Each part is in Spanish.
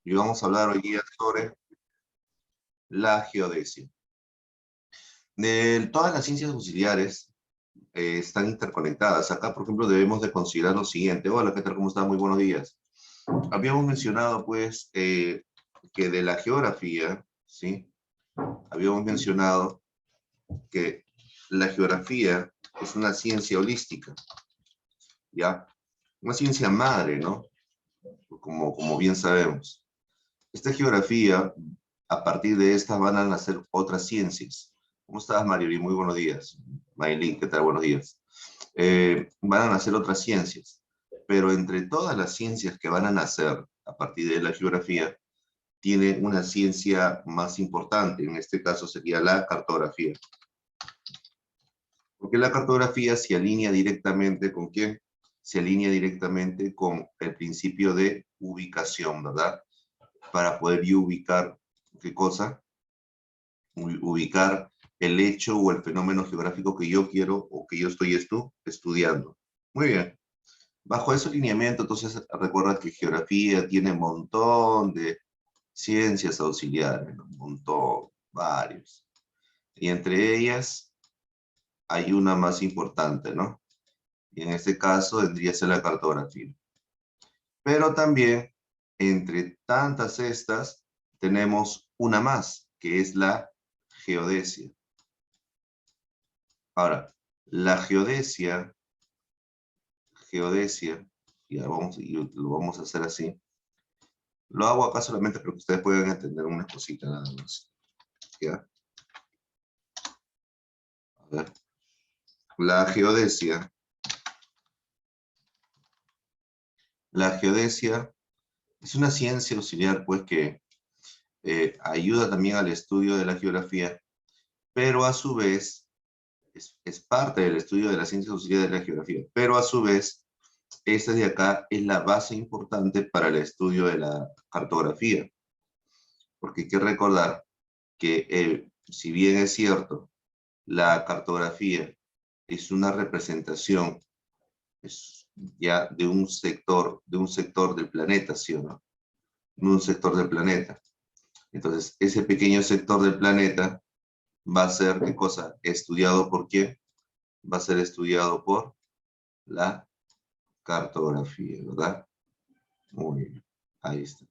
y vamos a hablar hoy día sobre la geodesia. Todas las ciencias auxiliares están interconectadas. Acá, por ejemplo, debemos de considerar lo siguiente. Hola, ¿qué tal? ¿Cómo están? Muy buenos días. Habíamos mencionado, pues, que de la geografía, ¿sí? Habíamos mencionado que la geografía es una ciencia holística, ¿ya? Una ciencia madre, ¿no? Como bien sabemos. Esta geografía, a partir de esta van a nacer otras ciencias. ¿Cómo estás, Marioli? Muy buenos días. Maylin, ¿qué tal? Buenos días. Van a nacer otras ciencias, pero entre todas las ciencias que van a nacer a partir de la geografía, tiene una ciencia más importante, en este caso sería la cartografía. Porque la cartografía se alinea directamente ¿con quién? Se alinea directamente con el principio de ubicación, ¿verdad? Para poder yo ubicar, ¿qué cosa? Ubicar el hecho o el fenómeno geográfico que yo quiero o que yo estoy estudiando. Muy bien. Bajo ese lineamiento, entonces, recuerda que geografía tiene un montón de ciencias auxiliares, ¿no? Un montón, varios. Y entre ellas hay una más importante, ¿no? Y en este caso vendría a ser la cartografía. Pero también, entre tantas estas, tenemos una más, que es la geodesia. Ahora, la geodesia, ya y lo vamos a hacer así. Lo hago acá solamente para que ustedes puedan entender una cosita nada más. ¿Ya? A ver. La geodesia es una ciencia auxiliar, pues, que ayuda también al estudio de la geografía, pero a su vez es parte del estudio de la ciencia auxiliar de la geografía, pero a su vez, esta de acá es la base importante para el estudio de la cartografía, porque hay que recordar que si bien es cierto, la cartografía es una representación ya de un sector del planeta, ¿sí o no? De un sector del planeta. Entonces, ese pequeño sector del planeta va a ser, ¿qué cosa? ¿Estudiado por quién? Va a ser estudiado por la cartografía, ¿verdad? Muy bien, ahí está.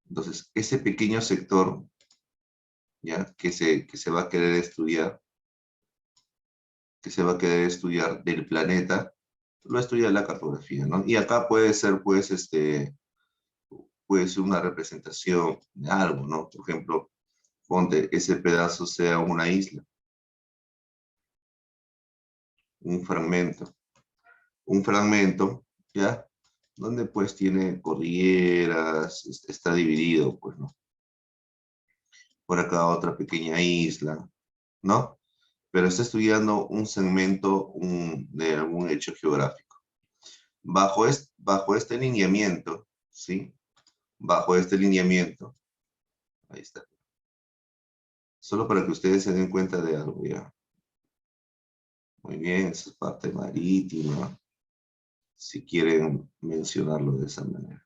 Entonces, ese pequeño sector, ¿ya? Que se va a querer estudiar, del planeta, lo estudia la cartografía, ¿no? Y acá puede ser, pues, puede ser una representación de algo, ¿no? Por ejemplo, ponte ese pedazo sea una isla, un fragmento, ¿ya? Donde pues tiene cordilleras, está dividido, pues, ¿no? Por acá otra pequeña isla, ¿no? Pero está estudiando un segmento de algún hecho geográfico. Bajo este lineamiento, ¿sí? Bajo este lineamiento, ahí está. Solo para que ustedes se den cuenta de algo, ¿ya? Muy bien, esa es parte marítima, si quieren mencionarlo de esa manera.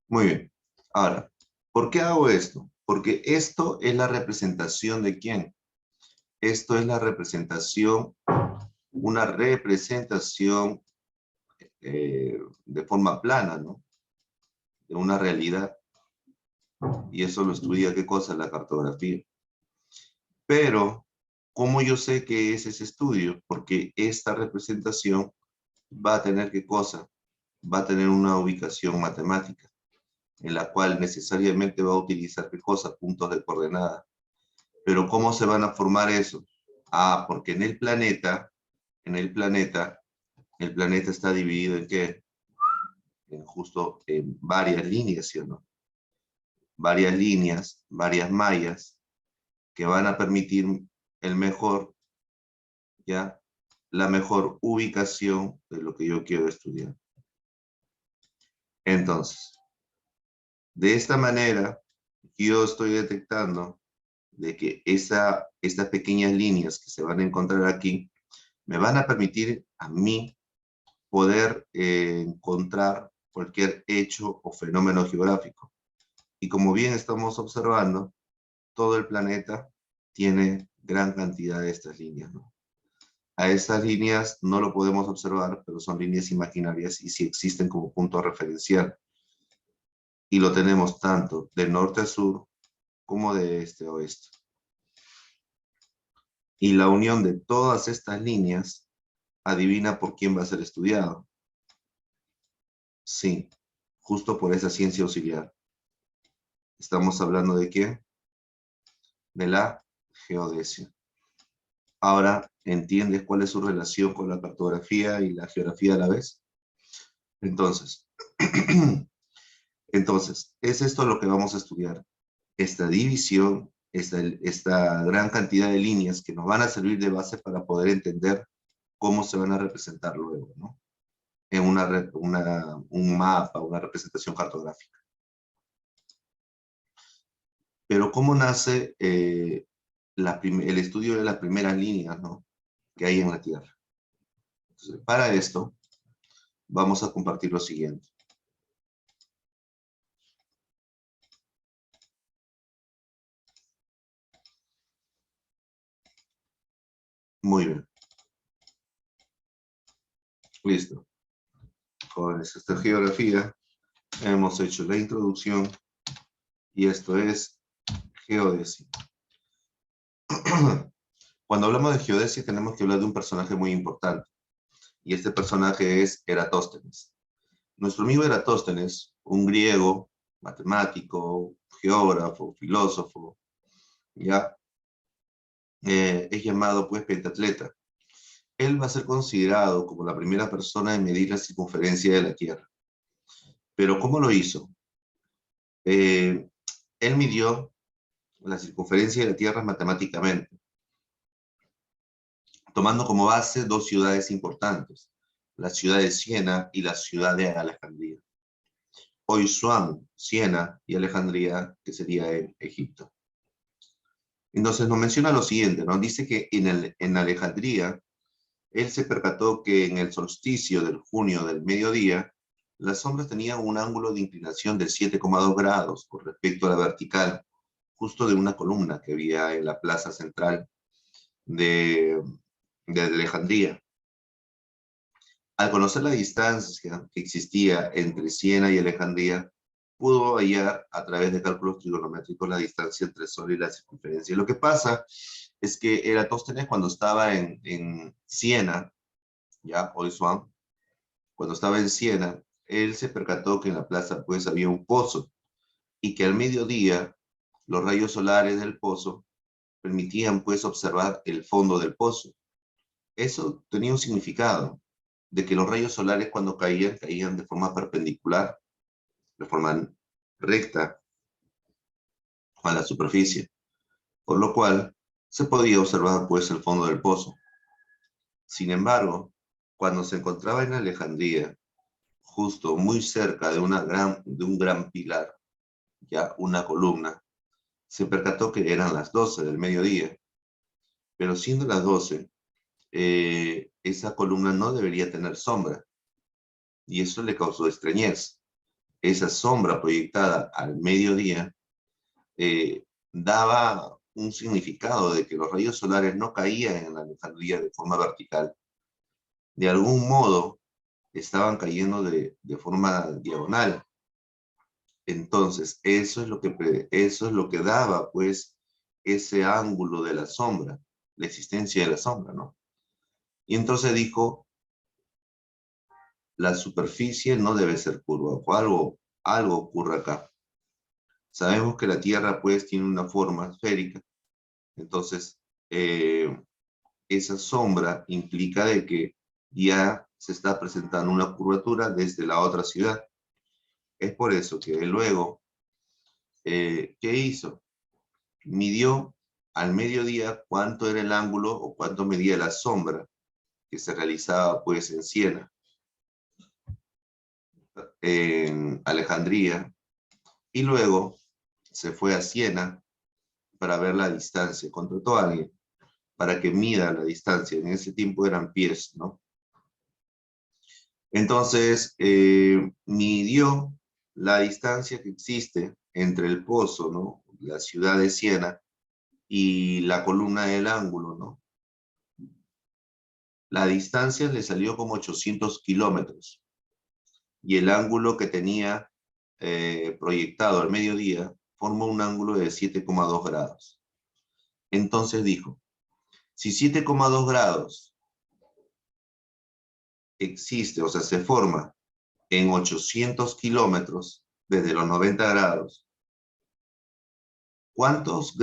Muy bien. Ahora, ¿por qué hago esto? Porque esto es la representación de quién. Esto es la representación, una representación de forma plana, ¿no? De una realidad. Y eso lo estudia, ¿qué cosa? La cartografía. Pero, ¿cómo yo sé que es ese estudio? Porque esta representación va a tener, ¿qué cosa? Va a tener una ubicación matemática, en la cual necesariamente va a utilizar, ¿qué cosa? Puntos de coordenada. Pero ¿cómo se van a formar eso? Ah, porque el planeta está dividido en qué? En varias líneas, ¿sí o no? Varias líneas, varias mallas, que van a permitir ya, la mejor ubicación de lo que yo quiero estudiar. Entonces, de esta manera, yo estoy detectando de que estas pequeñas líneas que se van a encontrar aquí me van a permitir a mí poder encontrar cualquier hecho o fenómeno geográfico. Y como bien estamos observando, todo el planeta tiene gran cantidad de estas líneas, ¿no? A estas líneas no lo podemos observar, pero son líneas imaginarias y sí existen como punto referencial. Y lo tenemos tanto de norte a sur como de este a oeste. Y la unión de todas estas líneas, adivina por quién va a ser estudiado. Sí, justo por esa ciencia auxiliar. ¿Estamos hablando de qué? De la geodesia. Ahora, ¿entiendes cuál es su relación con la cartografía y la geografía a la vez? Entonces, es esto lo que vamos a estudiar. Esta división, esta gran cantidad de líneas que nos van a servir de base para poder entender cómo se van a representar luego, ¿no? En un mapa, una representación cartográfica. Pero ¿cómo nace el estudio de las primeras líneas, ¿no?, que hay en la Tierra? Entonces, para esto, vamos a compartir lo siguiente. Muy bien. Listo. Jóvenes, esta geografía, hemos hecho la introducción y esto es geodesia. Cuando hablamos de geodesia tenemos que hablar de un personaje muy importante. Y este personaje es Eratóstenes. Nuestro amigo Eratóstenes, un griego, matemático, geógrafo, filósofo, ya es llamado pues pentatleta. Él va a ser considerado como la primera persona en medir la circunferencia de la Tierra. Pero ¿cómo lo hizo? Él midió la circunferencia de la Tierra matemáticamente, tomando como base dos ciudades importantes, la ciudad de Siena y la ciudad de Alejandría. Hoy Suán, Siena y Alejandría, que sería en Egipto. Entonces nos menciona lo siguiente, ¿no? Dice que en Alejandría, él se percató que en el solsticio del junio del mediodía, las sombras tenían un ángulo de inclinación de 7,2 grados con respecto a la vertical, justo de una columna que había en la plaza central de Alejandría. Al conocer la distancia que existía entre Siena y Alejandría, pudo hallar a través de cálculos trigonométricos la distancia entre el Sol y la circunferencia. Lo que pasa es que Eratóstenes, cuando estaba en Siena, ya, hoy Swan, cuando estaba en Siena, él se percató que en la plaza pues había un pozo y que al mediodía los rayos solares del pozo permitían pues observar el fondo del pozo. Eso tenía un significado, de que los rayos solares cuando caían de forma perpendicular, de forma recta a la superficie, por lo cual se podía observar pues el fondo del pozo. Sin embargo, cuando se encontraba en Alejandría, justo muy cerca de un gran pilar, ya una columna, se percató que eran las 12 del mediodía, pero siendo las 12, esa columna no debería tener sombra, y eso le causó extrañez. Esa sombra proyectada al mediodía daba un significado de que los rayos solares no caían en la Alejandría de forma vertical. De algún modo, estaban cayendo de forma diagonal. Entonces, eso es lo que daba, pues, ese ángulo de la sombra, la existencia de la sombra, ¿no? Y entonces dijo, la superficie no debe ser curva, o algo ocurre acá. Sabemos que la Tierra, pues, tiene una forma esférica, entonces, esa sombra implica de que ya se está presentando una curvatura desde la otra ciudad. Es por eso que luego, ¿qué hizo? Midió al mediodía cuánto era el ángulo o cuánto medía la sombra que se realizaba pues en Siena, en Alejandría, y luego se fue a Siena para ver la distancia. Contrató a alguien para que mida la distancia. En ese tiempo eran pies, ¿no? Entonces, midió la distancia que existe entre el pozo, ¿no? La ciudad de Siena y la columna del ángulo, ¿no? La distancia le salió como 800 kilómetros y el ángulo que tenía proyectado al mediodía formó un ángulo de 7,2 grados. Entonces dijo, si 7,2 grados existe, o sea, se forma en 800 kilómetros desde los 90 grados, ¿cuántos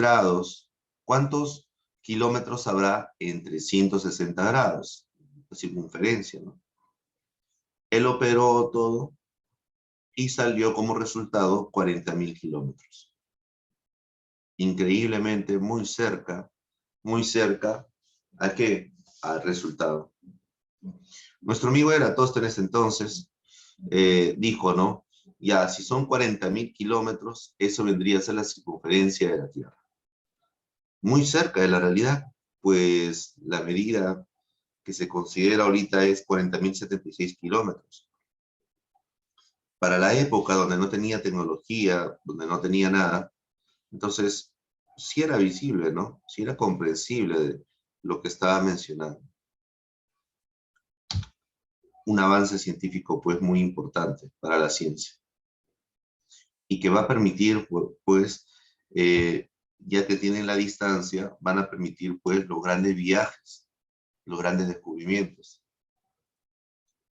kilómetros habrá en 360 grados? La circunferencia, ¿no? Él operó todo y salió como resultado 40.000 kilómetros. Increíblemente muy cerca ¿a qué? Al resultado. Nuestro amigo Eratóstenes entonces dijo, ¿no? Ya, si son 40.000 kilómetros, eso vendría a ser la circunferencia de la Tierra. Muy cerca de la realidad, pues la medida que se considera ahorita es 40.076 kilómetros. Para la época donde no tenía tecnología, donde no tenía nada, entonces sí era visible, ¿no? Sí era comprensible de lo que estaba mencionando. Un avance científico, pues, muy importante para la ciencia. Y que va a permitir, pues, ya que tienen la distancia, van a permitir, pues, los grandes viajes, los grandes descubrimientos.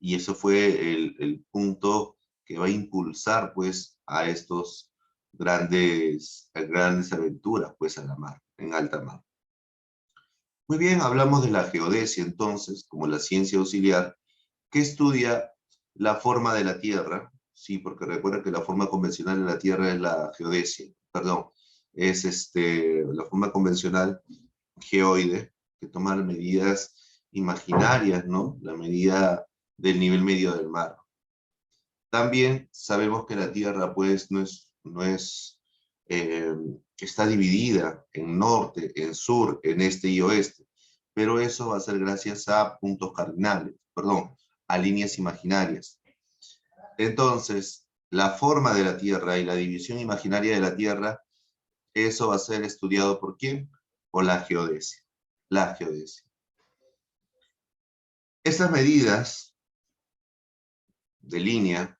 Y eso fue el punto que va a impulsar, pues, a estos grandes aventuras, pues, a la mar, en alta mar. Muy bien, hablamos de la geodesia, entonces, como la ciencia auxiliar, que estudia la forma de la Tierra. Sí, porque recuerda que la forma convencional de la Tierra es la geodesia, perdón, es la forma convencional geoide, que toma medidas imaginarias, ¿no? La medida del nivel medio del mar. También sabemos que la Tierra, pues, está dividida en norte, en sur, en este y oeste, pero eso va a ser gracias a puntos cardinales, perdón, a líneas imaginarias. Entonces, la forma de la Tierra y la división imaginaria de la Tierra, eso va a ser estudiado ¿por quién? Por la geodesia. La geodesia. Estas medidas de línea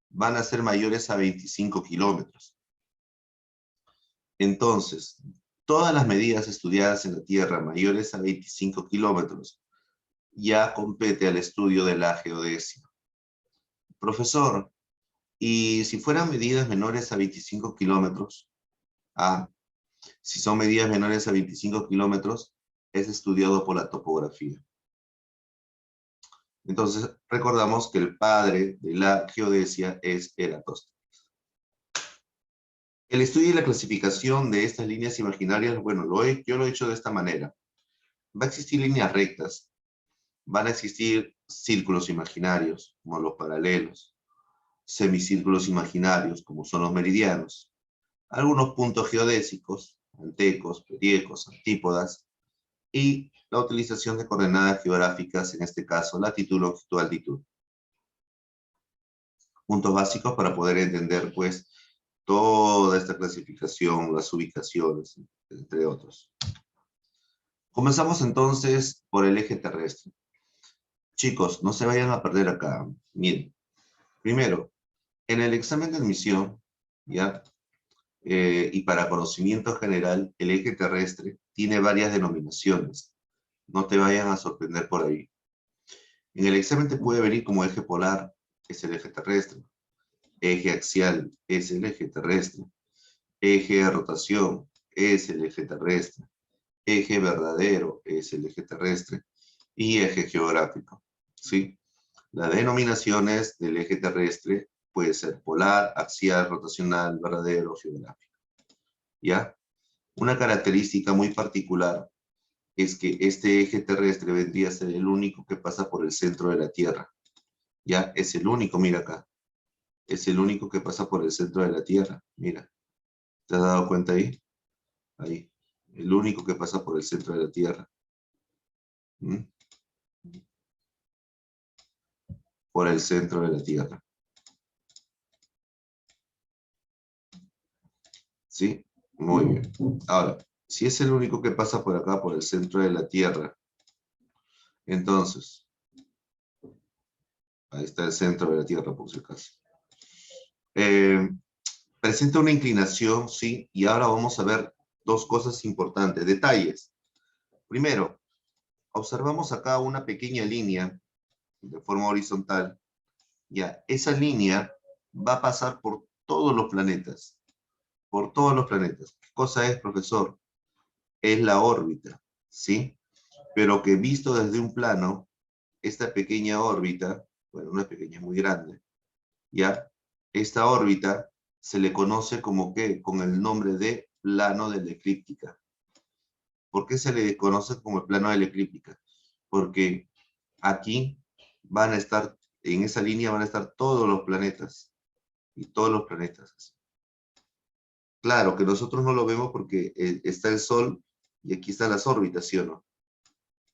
van a ser mayores a 25 kilómetros. Entonces, todas las medidas estudiadas en la Tierra mayores a 25 kilómetros ya compete al estudio de la geodesia. Profesor, ¿y si fueran medidas menores a 25 kilómetros? Si son medidas menores a 25 kilómetros, es estudiado por la topografía. Entonces, recordamos que el padre de la geodesia es Eratóstenes. El estudio y la clasificación de estas líneas imaginarias, bueno, yo lo he hecho de esta manera. Va a existir líneas rectas, van a existir círculos imaginarios, como los paralelos, semicírculos imaginarios, como son los meridianos, algunos puntos geodésicos, antecos, periecos, antípodas, y la utilización de coordenadas geográficas, en este caso latitud, longitud, altitud. Puntos básicos para poder entender, pues, toda esta clasificación, las ubicaciones, entre otros. Comenzamos entonces por el eje terrestre. Chicos, no se vayan a perder acá. Miren, primero, en el examen de admisión, ¿ya? Y para conocimiento general, el eje terrestre tiene varias denominaciones. No te vayan a sorprender por ahí. En el examen te puede venir como eje polar, es el eje terrestre. Eje axial es el eje terrestre. Eje de rotación es el eje terrestre. Eje verdadero es el eje terrestre. Y eje geográfico, ¿sí? Las denominaciones del eje terrestre puede ser polar, axial, rotacional, verdadero, geográfico. ¿Ya? Una característica muy particular es que este eje terrestre vendría a ser el único que pasa por el centro de la Tierra. ¿Ya? Es el único, mira acá. Es el único que pasa por el centro de la Tierra. Mira. ¿Te has dado cuenta ahí? Ahí. El único que pasa por el centro de la Tierra. ¿Mm? Por el centro de la Tierra. ¿Sí? Muy bien. Ahora, si es el único que pasa por acá, por el centro de la Tierra, entonces, ahí está el centro de la Tierra, por si acaso. Eh, Presenta una inclinación, sí, y ahora vamos a ver dos cosas importantes, detalles. Primero, observamos acá una pequeña línea de forma horizontal. Ya, esa línea va a pasar por todos los planetas, por todos los planetas. ¿Qué cosa es, profesor? Es la órbita, ¿sí? Pero que visto desde un plano, esta pequeña órbita, bueno, no es pequeña, es muy grande, ¿ya? Esta órbita se le conoce como que, con el nombre de plano de la eclíptica. ¿Por qué se le conoce como el plano de la eclíptica? Porque aquí van a estar, en esa línea van a estar todos los planetas, y todos los planetas. Claro que nosotros no lo vemos porque está el Sol y aquí están las órbitas, ¿sí o no?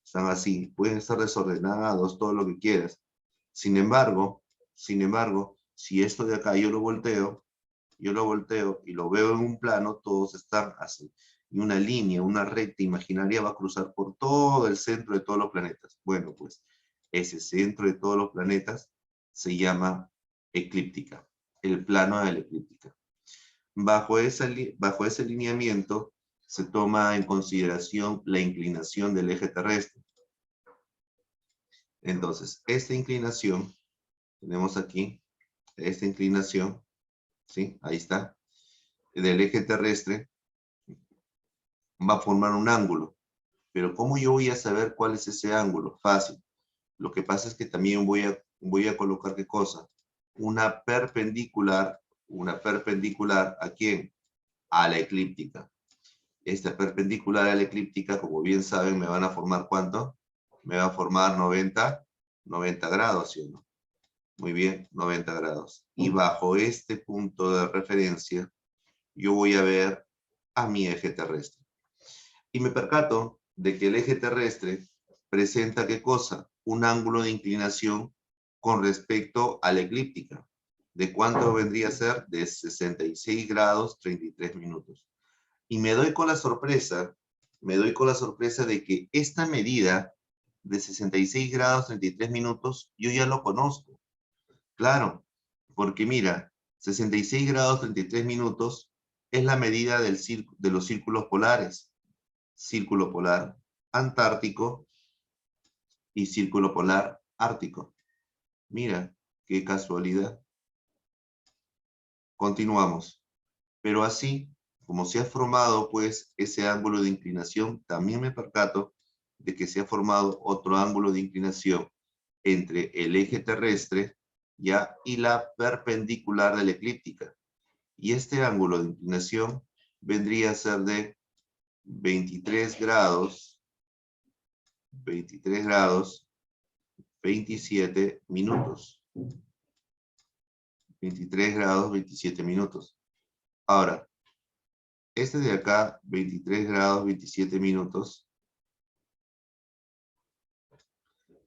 Están así, pueden estar desordenados, todo lo que quieras. Sin embargo, si esto de acá yo lo volteo y lo veo en un plano, todos están así. Y una línea, una recta imaginaria va a cruzar por todo el centro de todos los planetas. Bueno, pues ese centro de todos los planetas se llama eclíptica, el plano de la eclíptica. Bajo ese lineamiento se toma en consideración la inclinación del eje terrestre. Entonces, esta inclinación, tenemos aquí, esta inclinación, ¿sí? Ahí está, del eje terrestre, va a formar un ángulo. Pero ¿cómo yo voy a saber cuál es ese ángulo? Fácil. Lo que pasa es que también voy a colocar, ¿qué cosa? Una perpendicular, ¿a quién? A la eclíptica. Esta perpendicular a la eclíptica, como bien saben, me van a formar ¿cuánto? Me va a formar 90 grados, ¿sí o no? Muy bien, 90 grados. Y bajo este punto de referencia, yo voy a ver a mi eje terrestre. Y me percato de que el eje terrestre presenta ¿qué cosa? Un ángulo de inclinación con respecto a la eclíptica. ¿De cuánto vendría a ser? De 66 grados 33 minutos. Y me doy con la sorpresa de que esta medida de 66 grados 33 minutos, yo ya lo conozco. Claro, porque mira, 66 grados 33 minutos es la medida de los círculos polares. Círculo polar antártico y círculo polar ártico. Mira, qué casualidad. Continuamos. Pero así, como se ha formado pues ese ángulo de inclinación, también me percato de que se ha formado otro ángulo de inclinación entre el eje terrestre ya y la perpendicular de la eclíptica. Y este ángulo de inclinación vendría a ser de 23 grados, 27 minutos. 23 grados 27 minutos. Ahora, este de acá, 23 grados 27 minutos,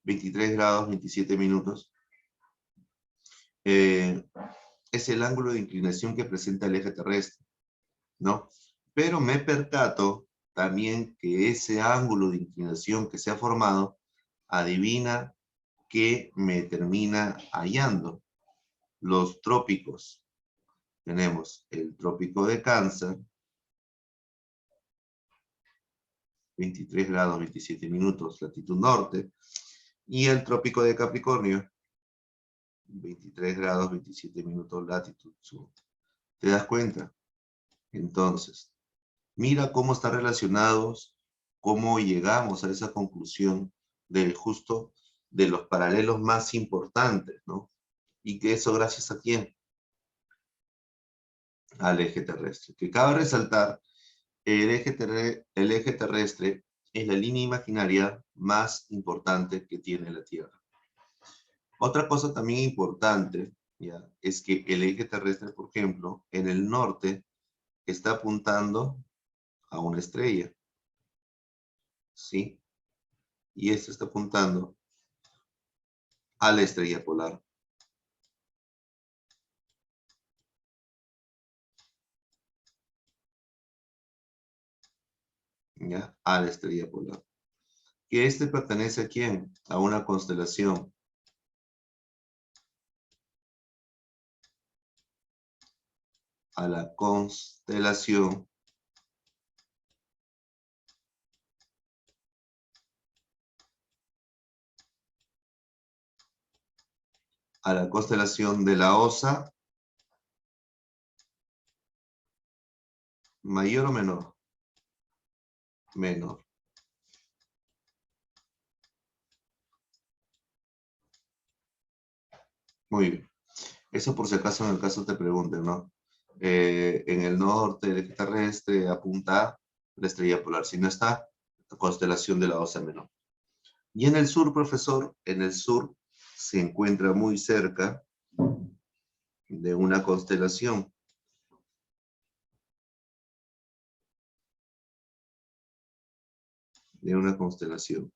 23 grados 27 minutos, es el ángulo de inclinación que presenta el eje terrestre, ¿no? Pero me percato también que ese ángulo de inclinación que se ha formado, adivina que me termina hallando. Los trópicos. Tenemos el trópico de Cáncer, 23 grados 27 minutos, latitud norte, y el trópico de Capricornio, 23 grados 27 minutos, latitud sur. ¿Te das cuenta? Entonces, mira cómo están relacionados, cómo llegamos a esa conclusión del justo de los paralelos más importantes, ¿no? Y que eso gracias a quién? Al eje terrestre. Que cabe resaltar, el eje terrestre es la línea imaginaria más importante que tiene la Tierra. Otra cosa también importante, ¿ya? Es que el eje terrestre, por ejemplo, en el norte está apuntando a una estrella. ¿Sí? Y esto está apuntando a la estrella polar. ¿Ya? A la estrella polar. ¿Que este pertenece a quién? A una constelación. A la constelación de la Osa, mayor o menor. Menor. Muy bien. Eso por si acaso en el caso te pregunten, ¿no? En el norte del eje terrestre apunta a la estrella polar. Si no está, la constelación de la Osa menor. Y en el sur, profesor, en el sur se encuentra muy cerca de una constelación. De una constelación.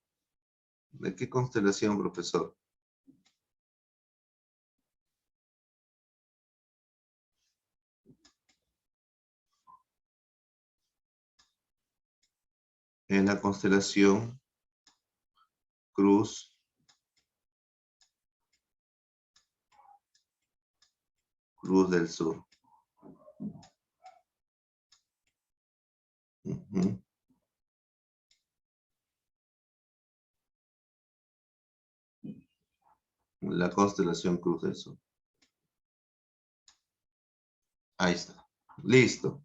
¿De qué constelación, profesor? En la constelación Cruz del Sur. Ujú. La constelación Cruz del Sur. Ahí está. Listo.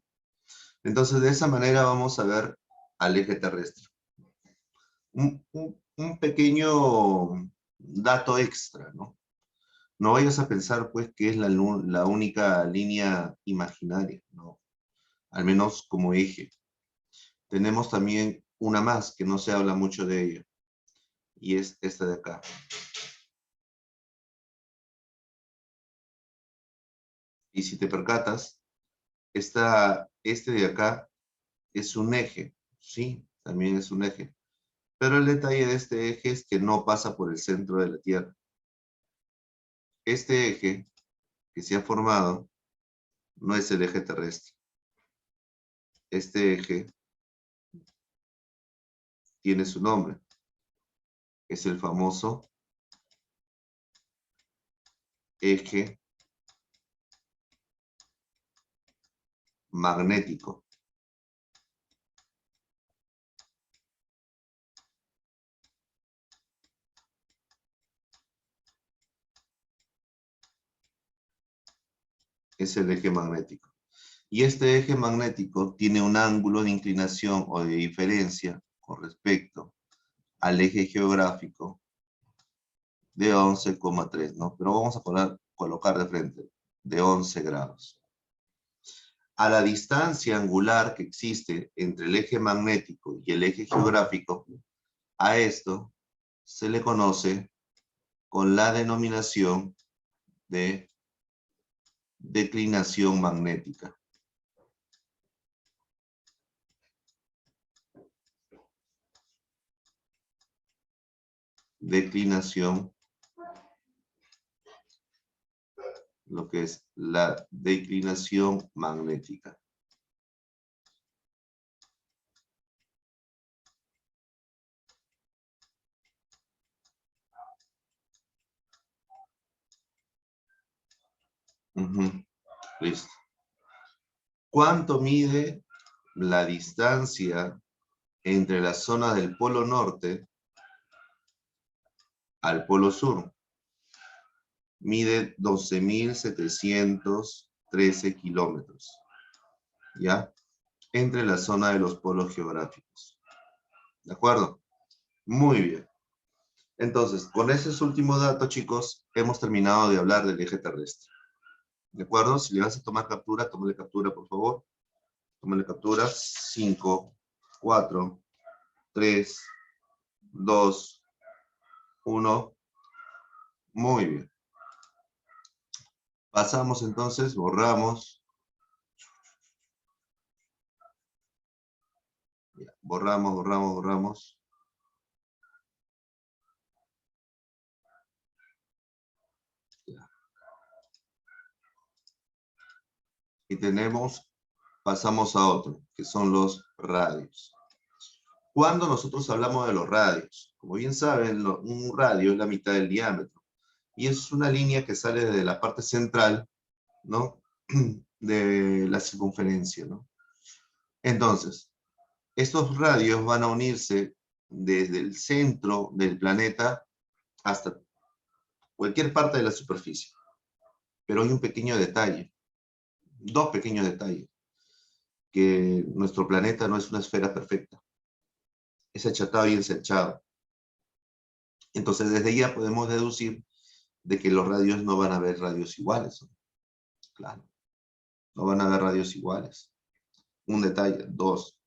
Entonces, de esa manera vamos a ver al eje terrestre. Un pequeño dato extra, ¿no? No vayas a pensar, pues, que es la única línea imaginaria, ¿no? Al menos como eje. Tenemos también una más que no se habla mucho de ella, y es esta de acá. Y si te percatas, este de acá es un eje, ¿sí? También es un eje. Pero el detalle de este eje es que no pasa por el centro de la Tierra. Este eje que se ha formado no es el eje terrestre. Este eje tiene su nombre. Es el famoso eje magnético. Es el eje magnético. Y este eje magnético tiene un ángulo de inclinación o de diferencia con respecto al eje geográfico de 11,3, ¿no? Pero vamos a colocar de frente, de 11 grados. A la distancia angular que existe entre el eje magnético y el eje geográfico, a esto se le conoce con la denominación de declinación magnética. Declinación, lo que es la declinación magnética. Listo. ¿Cuánto mide la distancia entre la zona del polo norte al polo sur? Mide 12.713 kilómetros, ¿ya? Entre la zona de los polos geográficos. ¿De acuerdo? Muy bien. Entonces, con esos últimos datos, chicos, hemos terminado de hablar del eje terrestre. ¿De acuerdo? Si le vas a tomar captura, tómale captura, por favor. Tómale captura. 5, 4, 3, 2, 1. Muy bien. Pasamos entonces, borramos. Borramos, borramos, borramos. Y pasamos a otro, que son los radios. Cuando nosotros hablamos de los radios, como bien saben, un radio es la mitad del diámetro. Y es una línea que sale desde la parte central, ¿no? De la circunferencia, ¿no? Entonces, estos radios van a unirse desde el centro del planeta hasta cualquier parte de la superficie. Pero hay un pequeño detalle, dos pequeños detalles, que nuestro planeta no es una esfera perfecta, es achatado y ensanchado. Entonces, desde ahí ya podemos deducir de que los radios no van a haber radios iguales, ¿no? Claro, no van a haber radios iguales. Un detalle. Dos,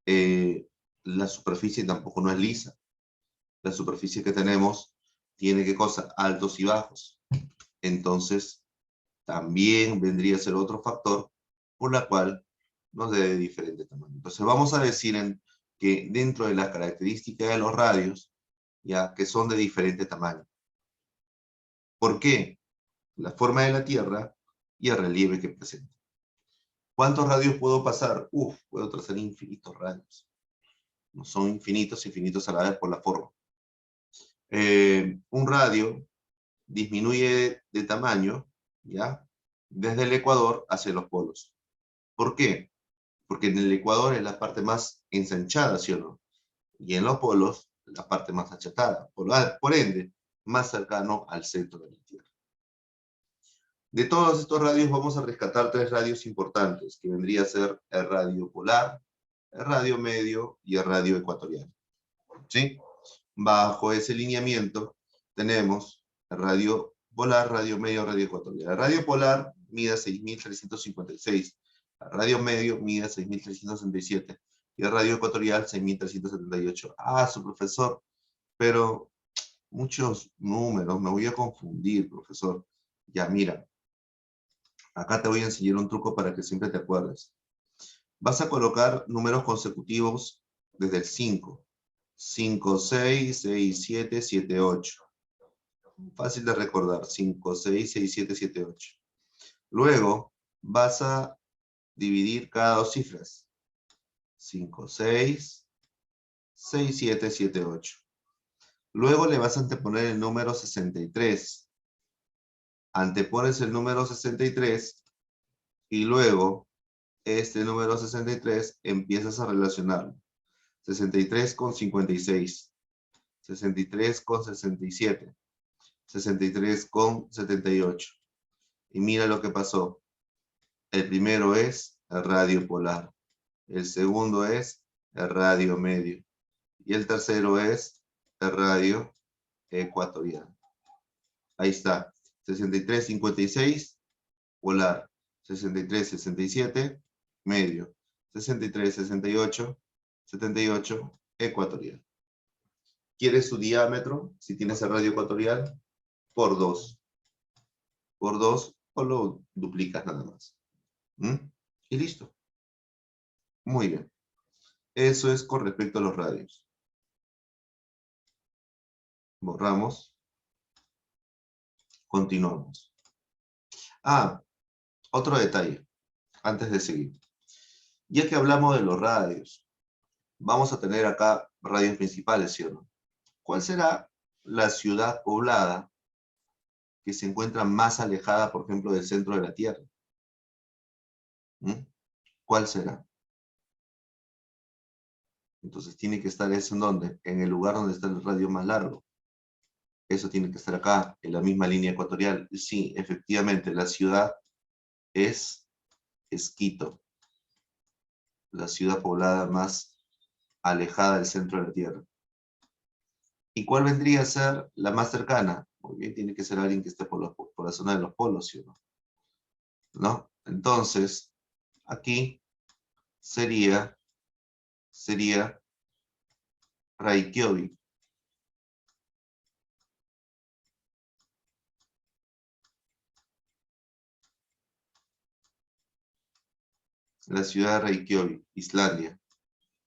la superficie tampoco no es lisa. La superficie que tenemos tiene, ¿qué cosa? Altos y bajos. Entonces, también vendría a ser otro factor por la cual nos dé de diferente tamaño. Entonces, vamos a decir que dentro de las características de los radios, ya que son de diferente tamaño. ¿Por qué? La forma de la Tierra y el relieve que presenta. ¿Cuántos radios puedo pasar? Puedo trazar infinitos radios. No son infinitos, infinitos a la vez por la forma. Un radio disminuye de tamaño, ¿ya? Desde el ecuador hacia los polos. ¿Por qué? Porque en el ecuador es la parte más ensanchada, ¿sí o no? Y en los polos, la parte más achatada. Por ende, más cercano al centro de la Tierra. De todos estos radios vamos a rescatar tres radios importantes, que vendría a ser el radio polar, el radio medio y el radio ecuatorial. ¿Sí? Bajo ese lineamiento tenemos el radio polar, radio medio, radio ecuatorial. El radio polar mide 6.356, el radio medio mide 6.367 y el radio ecuatorial 6.378. Su profesor, pero muchos números, me voy a confundir, profesor. Ya, mira, acá te voy a enseñar un truco para que siempre te acuerdes. Vas a colocar números consecutivos desde el 5. 5, 6, 6, 7, 7, 8. Fácil de recordar. 5, 6, 6, 7, 7, 8. Luego vas a dividir cada dos cifras. 5, 6, 6, 7, 7, 8. Luego le vas a anteponer el número 63. Antepones el número 63 y luego este número 63 empiezas a relacionarlo. 63 con 56, 63 con 67, 63 con 78. Y mira lo que pasó. El primero es el radio polar, el segundo es el radio medio y el tercero es el radio ecuatorial. Ahí está, 63, 56, polar, 63, 67, medio, 63, 68, 78, ecuatorial. ¿Quieres su diámetro? Si tienes el radio ecuatorial, por 2. Por 2 o lo duplicas nada más. Y listo. Muy bien. Eso es con respecto a los radios. Borramos. Continuamos. Otro detalle, antes de seguir. Ya que hablamos de los radios, vamos a tener acá radios principales, ¿sí o no? ¿Cuál será la ciudad poblada que se encuentra más alejada, por ejemplo, del centro de la Tierra? ¿Cuál será? Entonces tiene que estar eso en ¿dónde? En el lugar donde está el radio más largo. Eso tiene que estar acá, en la misma línea ecuatorial. Sí, efectivamente, la ciudad es Quito, la ciudad poblada más alejada del centro de la Tierra. ¿Y cuál vendría a ser la más cercana? Muy bien, tiene que ser alguien que esté por la zona de los polos, ¿sí o no? ¿No? Entonces, aquí sería Reykjavik. La ciudad de Reykjavik, Islandia.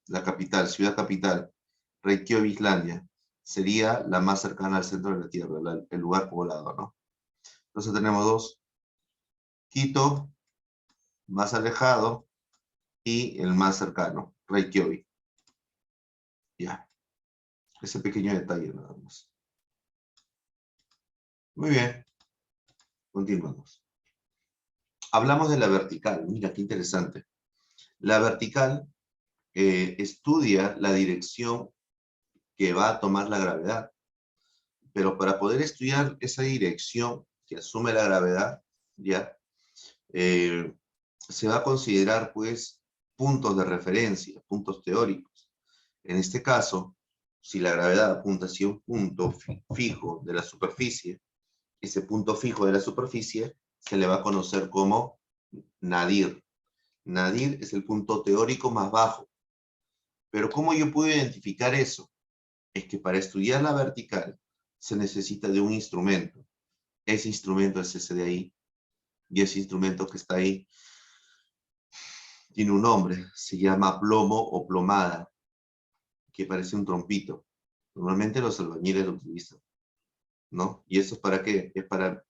la capital, ciudad capital, Reykjavik, Islandia, sería la más cercana al centro de la Tierra, el lugar poblado, ¿no? Entonces tenemos dos, Quito, más alejado, y el más cercano, Reykjavik. Ya, ese pequeño detalle nada más. Muy bien, continuamos. Hablamos de la vertical, mira qué interesante. La vertical estudia la dirección que va a tomar la gravedad, pero para poder estudiar esa dirección que asume la gravedad, ya, se va a considerar, pues, puntos de referencia, puntos teóricos. En este caso, si la gravedad apunta hacia un punto fijo de la superficie, ese punto fijo de la superficie se le va a conocer como nadir. Nadir es el punto teórico más bajo. Pero ¿cómo yo puedo identificar eso? Es que para estudiar la vertical se necesita de un instrumento. Ese instrumento es ese de ahí. Y ese instrumento que está ahí tiene un nombre. Se llama plomo o plomada, que parece un trompito. Normalmente los albañiles lo utilizan, ¿no? ¿Y eso es para qué? Es para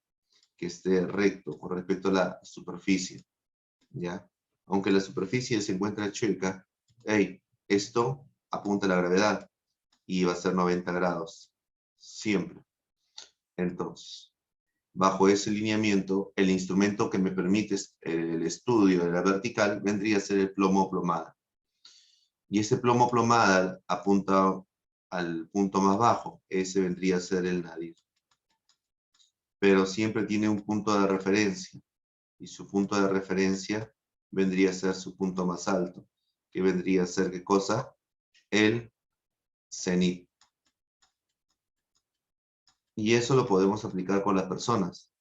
que esté recto con respecto a la superficie, ¿ya? Aunque la superficie se encuentra chueca, hey, esto apunta a la gravedad y va a ser 90 grados, siempre. Entonces, bajo ese lineamiento, el instrumento que me permite el estudio de la vertical vendría a ser el plomo o plomada. Y ese plomo o plomada apunta al punto más bajo, ese vendría a ser el nadir. Pero siempre tiene un punto de referencia, y su punto de referencia vendría a ser su punto más alto, que vendría a ser, ¿qué cosa? El cenit. Y eso lo podemos aplicar con las personas.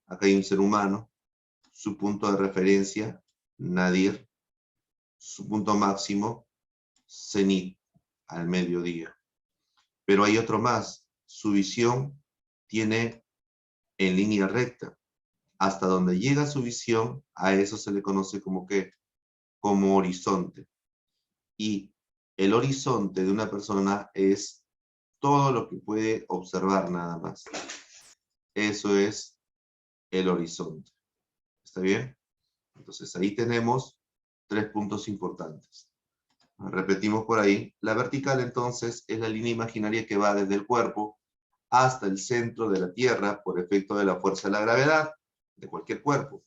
Acá hay un ser humano, su punto de referencia, nadir, su punto máximo, cenit, al mediodía. Pero hay otro más, su visión tiene en línea recta. Hasta donde llega su visión, a eso se le conoce como ¿qué? Como horizonte. Y el horizonte de una persona es todo lo que puede observar nada más. Eso es el horizonte. ¿Está bien? Entonces ahí tenemos 3 puntos importantes. Repetimos por ahí. La vertical entonces es la línea imaginaria que va desde el cuerpo hasta el centro de la Tierra por efecto de la fuerza de la gravedad de cualquier cuerpo.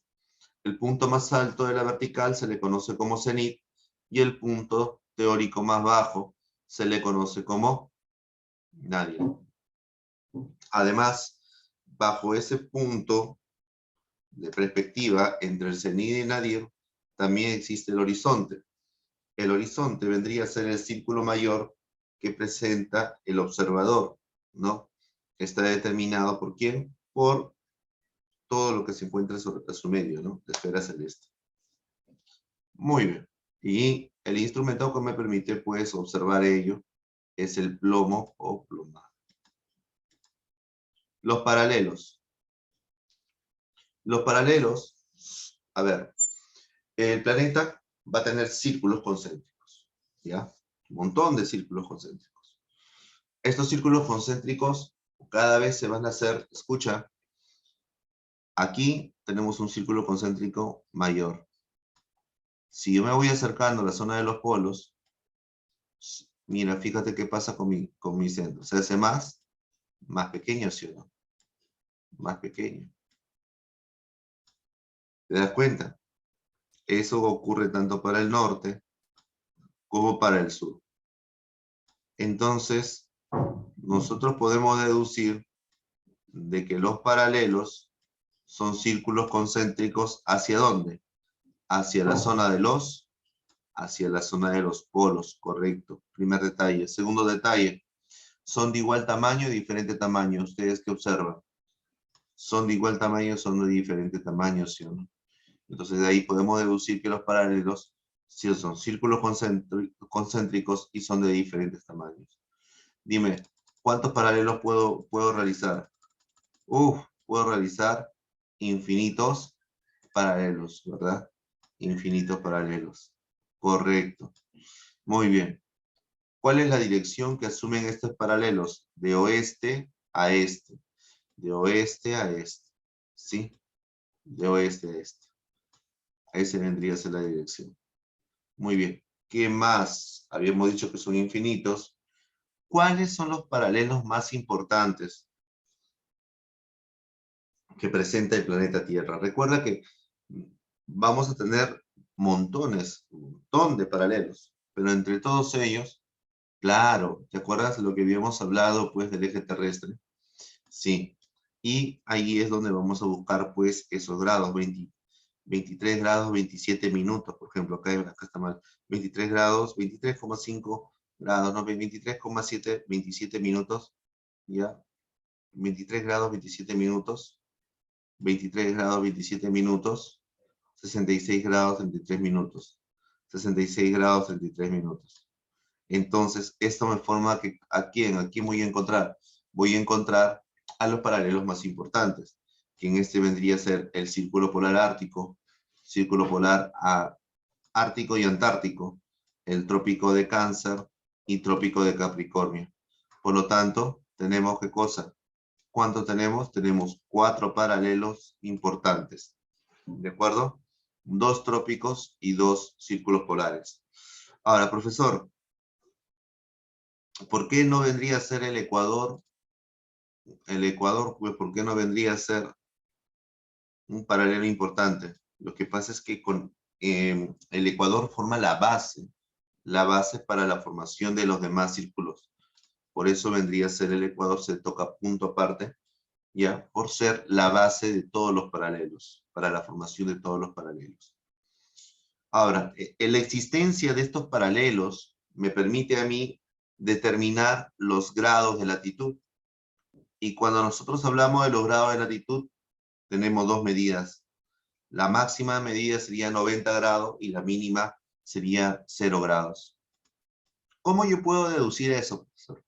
El punto más alto de la vertical se le conoce como cenit y el punto teórico más bajo se le conoce como nadir. Además, bajo ese punto de perspectiva entre el cenit y nadir, también existe el horizonte. El horizonte vendría a ser el círculo mayor que presenta el observador, ¿no? Está determinado por ¿quién? Por todo lo que se encuentra sobre su medio, ¿no? La esfera celeste. Muy bien. Y el instrumento que me permite, pues, observar ello es el plomo o plomada. Los paralelos. Los paralelos, a ver, el planeta va a tener círculos concéntricos, ¿ya? Un montón de círculos concéntricos. Estos círculos concéntricos cada vez se van a hacer, escucha, aquí tenemos un círculo concéntrico mayor. Si yo me voy acercando a la zona de los polos, mira, fíjate qué pasa con mi centro. Se hace más pequeño, ¿sí o no? Más pequeño. ¿Te das cuenta? Eso ocurre tanto para el norte como para el sur. Entonces, nosotros podemos deducir de que los paralelos son círculos concéntricos ¿hacia dónde? Hacia la zona de los polos, correcto. Primer detalle. Segundo detalle, son de igual tamaño y diferente tamaño. ¿Ustedes qué observan? Son de igual tamaño, son de diferente tamaño, ¿sí o no? Entonces de ahí podemos deducir que los paralelos sí son círculos concéntricos y son de diferentes tamaños. Dime, ¿cuántos paralelos puedo realizar? Puedo realizar infinitos paralelos, ¿verdad? Infinitos paralelos. Correcto. Muy bien. ¿Cuál es la dirección que asumen estos paralelos? De oeste a este. De oeste a este. ¿Sí? De oeste a este. Esa vendría a ser la dirección. Muy bien. ¿Qué más? Habíamos dicho que son infinitos. ¿Cuáles son los paralelos más importantes que presenta el planeta Tierra? Recuerda que vamos a tener montones, un montón de paralelos, pero entre todos ellos, claro, ¿te acuerdas lo que habíamos hablado, pues, del eje terrestre? Sí. Y ahí es donde vamos a buscar, pues, esos grados, 23 grados, 27 minutos, por ejemplo, acá está mal, 23 grados, 23,5 grados, no, 23,7, 27 minutos, ¿ya? 23 grados, 27 minutos, 23 grados, 27 minutos, 66 grados, 33 minutos, 66 grados, 33 minutos. Entonces, esto me forma que, ¿a quién? ¿A quién voy a encontrar? Voy a encontrar a los paralelos más importantes, que en este vendría a ser el círculo polar ártico, círculo polar ártico y antártico, el trópico de Cáncer y trópico de Capricornio. Por lo tanto, tenemos ¿qué cosa? ¿Cuánto tenemos? Tenemos 4 paralelos importantes. ¿De acuerdo? 2 trópicos y 2 círculos polares. Ahora, profesor, ¿por qué no vendría a ser el Ecuador? El Ecuador, pues, ¿por qué no vendría a ser un paralelo importante? Lo que pasa es que el Ecuador forma la base para la formación de los demás círculos. Por eso vendría a ser el Ecuador, se toca punto aparte, ya, por ser la base de todos los paralelos, para la formación de todos los paralelos. Ahora, la existencia de estos paralelos me permite a mí determinar los grados de latitud. Y cuando nosotros hablamos de los grados de latitud, tenemos 2 medidas. La máxima medida sería 90 grados y la mínima sería 0 grados. ¿Cómo yo puedo deducir eso, profesor?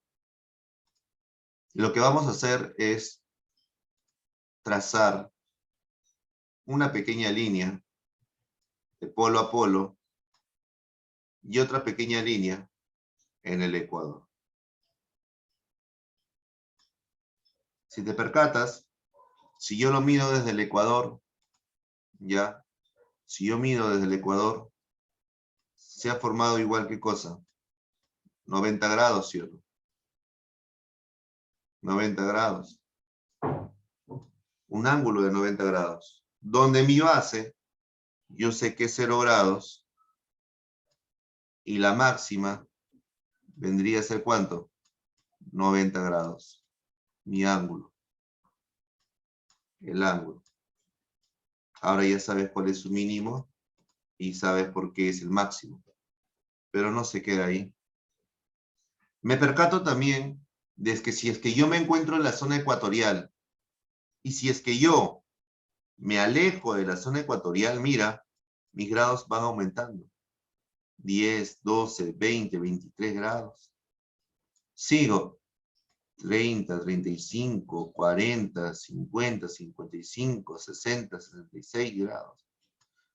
Lo que vamos a hacer es trazar una pequeña línea de polo a polo y otra pequeña línea en el ecuador. Si te percatas, si yo lo mido desde el ecuador, ya, si yo mido desde el ecuador, se ha formado igual que cosa, 90 grados, ¿cierto? 90 grados. Un ángulo de 90 grados. Donde mi base, yo sé que es 0 grados, y la máxima vendría a ser ¿cuánto? 90 grados. Mi ángulo. El ángulo. Ahora ya sabes cuál es su mínimo y sabes por qué es el máximo. Pero no se queda ahí. Me percato también de que si es que yo me encuentro en la zona ecuatorial y si es que yo me alejo de la zona ecuatorial, mira, mis grados van aumentando. 10, 12, 20, 23 grados. Sigo. 30, 35, 40, 50, 55, 60, 66 grados.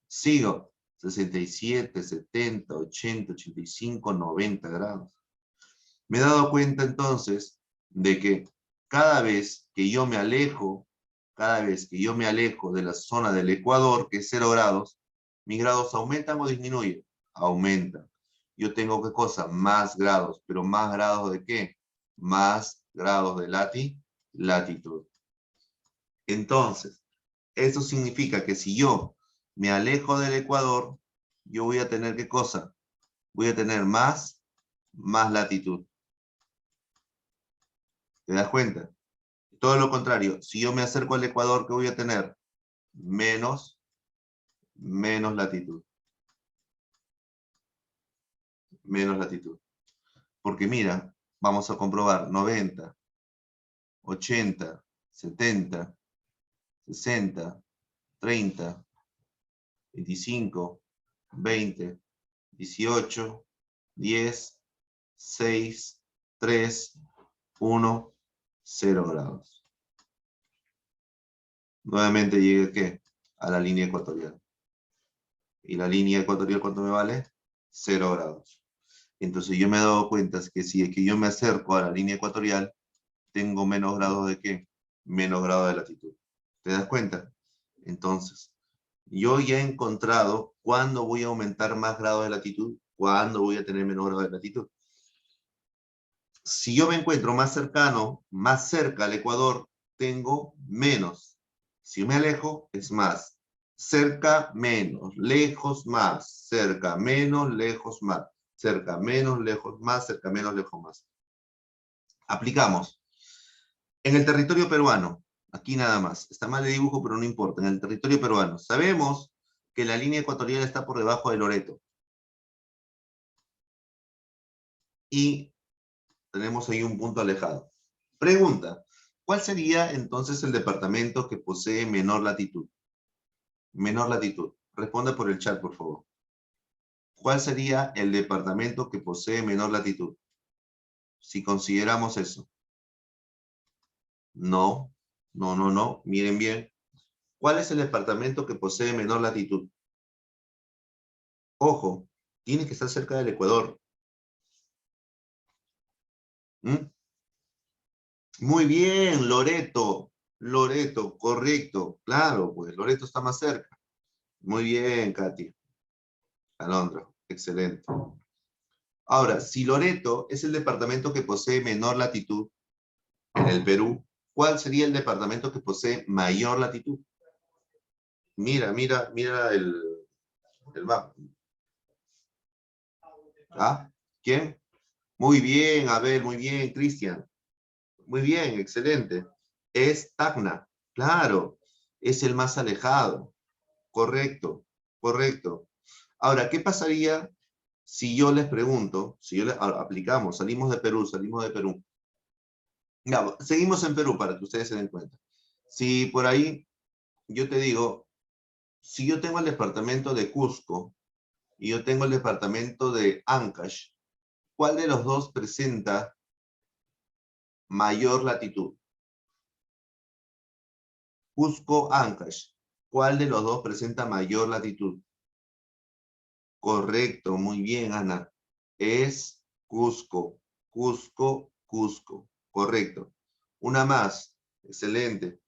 Sigo. 67, 70, 80, 85, 90 grados. Me he dado cuenta entonces de que cada vez que yo me alejo, cada vez que yo me alejo de la zona del Ecuador, que es 0 grados, mis grados aumentan o disminuyen. Aumentan. Yo tengo ¿qué cosa? Más grados. ¿Pero más grados de qué? Más grados de latitud. Entonces, eso significa que si yo me alejo del Ecuador, yo voy a tener ¿qué cosa? Voy a tener más latitud. ¿Te das cuenta? Todo lo contrario, si yo me acerco al Ecuador, ¿qué voy a tener? Menos latitud. Menos latitud. Porque mira, vamos a comprobar 90, 80, 70, 60, 30, 25, 20, 18, 10, 6, 3, 1, 0 grados. Nuevamente llegué ¿qué? A la línea ecuatorial. ¿Y la línea ecuatorial cuánto me vale? 0 grados. Entonces yo me he dado cuenta que si es que yo me acerco a la línea ecuatorial, tengo menos grados de ¿qué? Menos grados de latitud. ¿Te das cuenta? Entonces, yo ya he encontrado cuándo voy a aumentar más grados de latitud, cuándo voy a tener menos grados de latitud. Si yo me encuentro más cercano, más cerca al Ecuador, tengo menos. Si me alejo, es más. Cerca, menos. Lejos, más. Cerca, menos. Lejos, más. Cerca, menos. Lejos, más. Cerca, menos. Lejos, más. Aplicamos. En el territorio peruano, aquí nada más. Está mal el dibujo, pero no importa. En el territorio peruano, sabemos que la línea ecuatorial está por debajo de Loreto. Y tenemos ahí un punto alejado. Pregunta, ¿cuál sería entonces el departamento que posee menor latitud? Menor latitud. Responda por el chat, por favor. ¿Cuál sería el departamento que posee menor latitud? Si consideramos eso. No, no, no, no. Miren bien. ¿Cuál es el departamento que posee menor latitud? Ojo, tiene que estar cerca del Ecuador. ¿Mm? Muy bien, Loreto. Loreto, correcto. Claro, pues Loreto está más cerca. Muy bien, Katy. Alondra, excelente. Ahora, si Loreto es el departamento que posee menor latitud en el Perú, ¿cuál sería el departamento que posee mayor latitud? Mira, mira, mira el mapa. ¿Ah? ¿Quién? Muy bien, Abel, muy bien, Cristian. Muy bien, excelente. Es Tacna, claro, es el más alejado. Correcto, correcto. Ahora, ¿qué pasaría si yo les pregunto, si yo les aplicamos, salimos de Perú? Ya, seguimos en Perú para que ustedes se den cuenta. Si por ahí yo te digo, si yo tengo el departamento de Cusco y yo tengo el departamento de Ancash, ¿cuál de los dos presenta mayor latitud? Cusco, Ancash. ¿Cuál de los dos presenta mayor latitud? Correcto, muy bien, Ana. Es Cusco, Cusco, Cusco. Correcto. Una más. Excelente.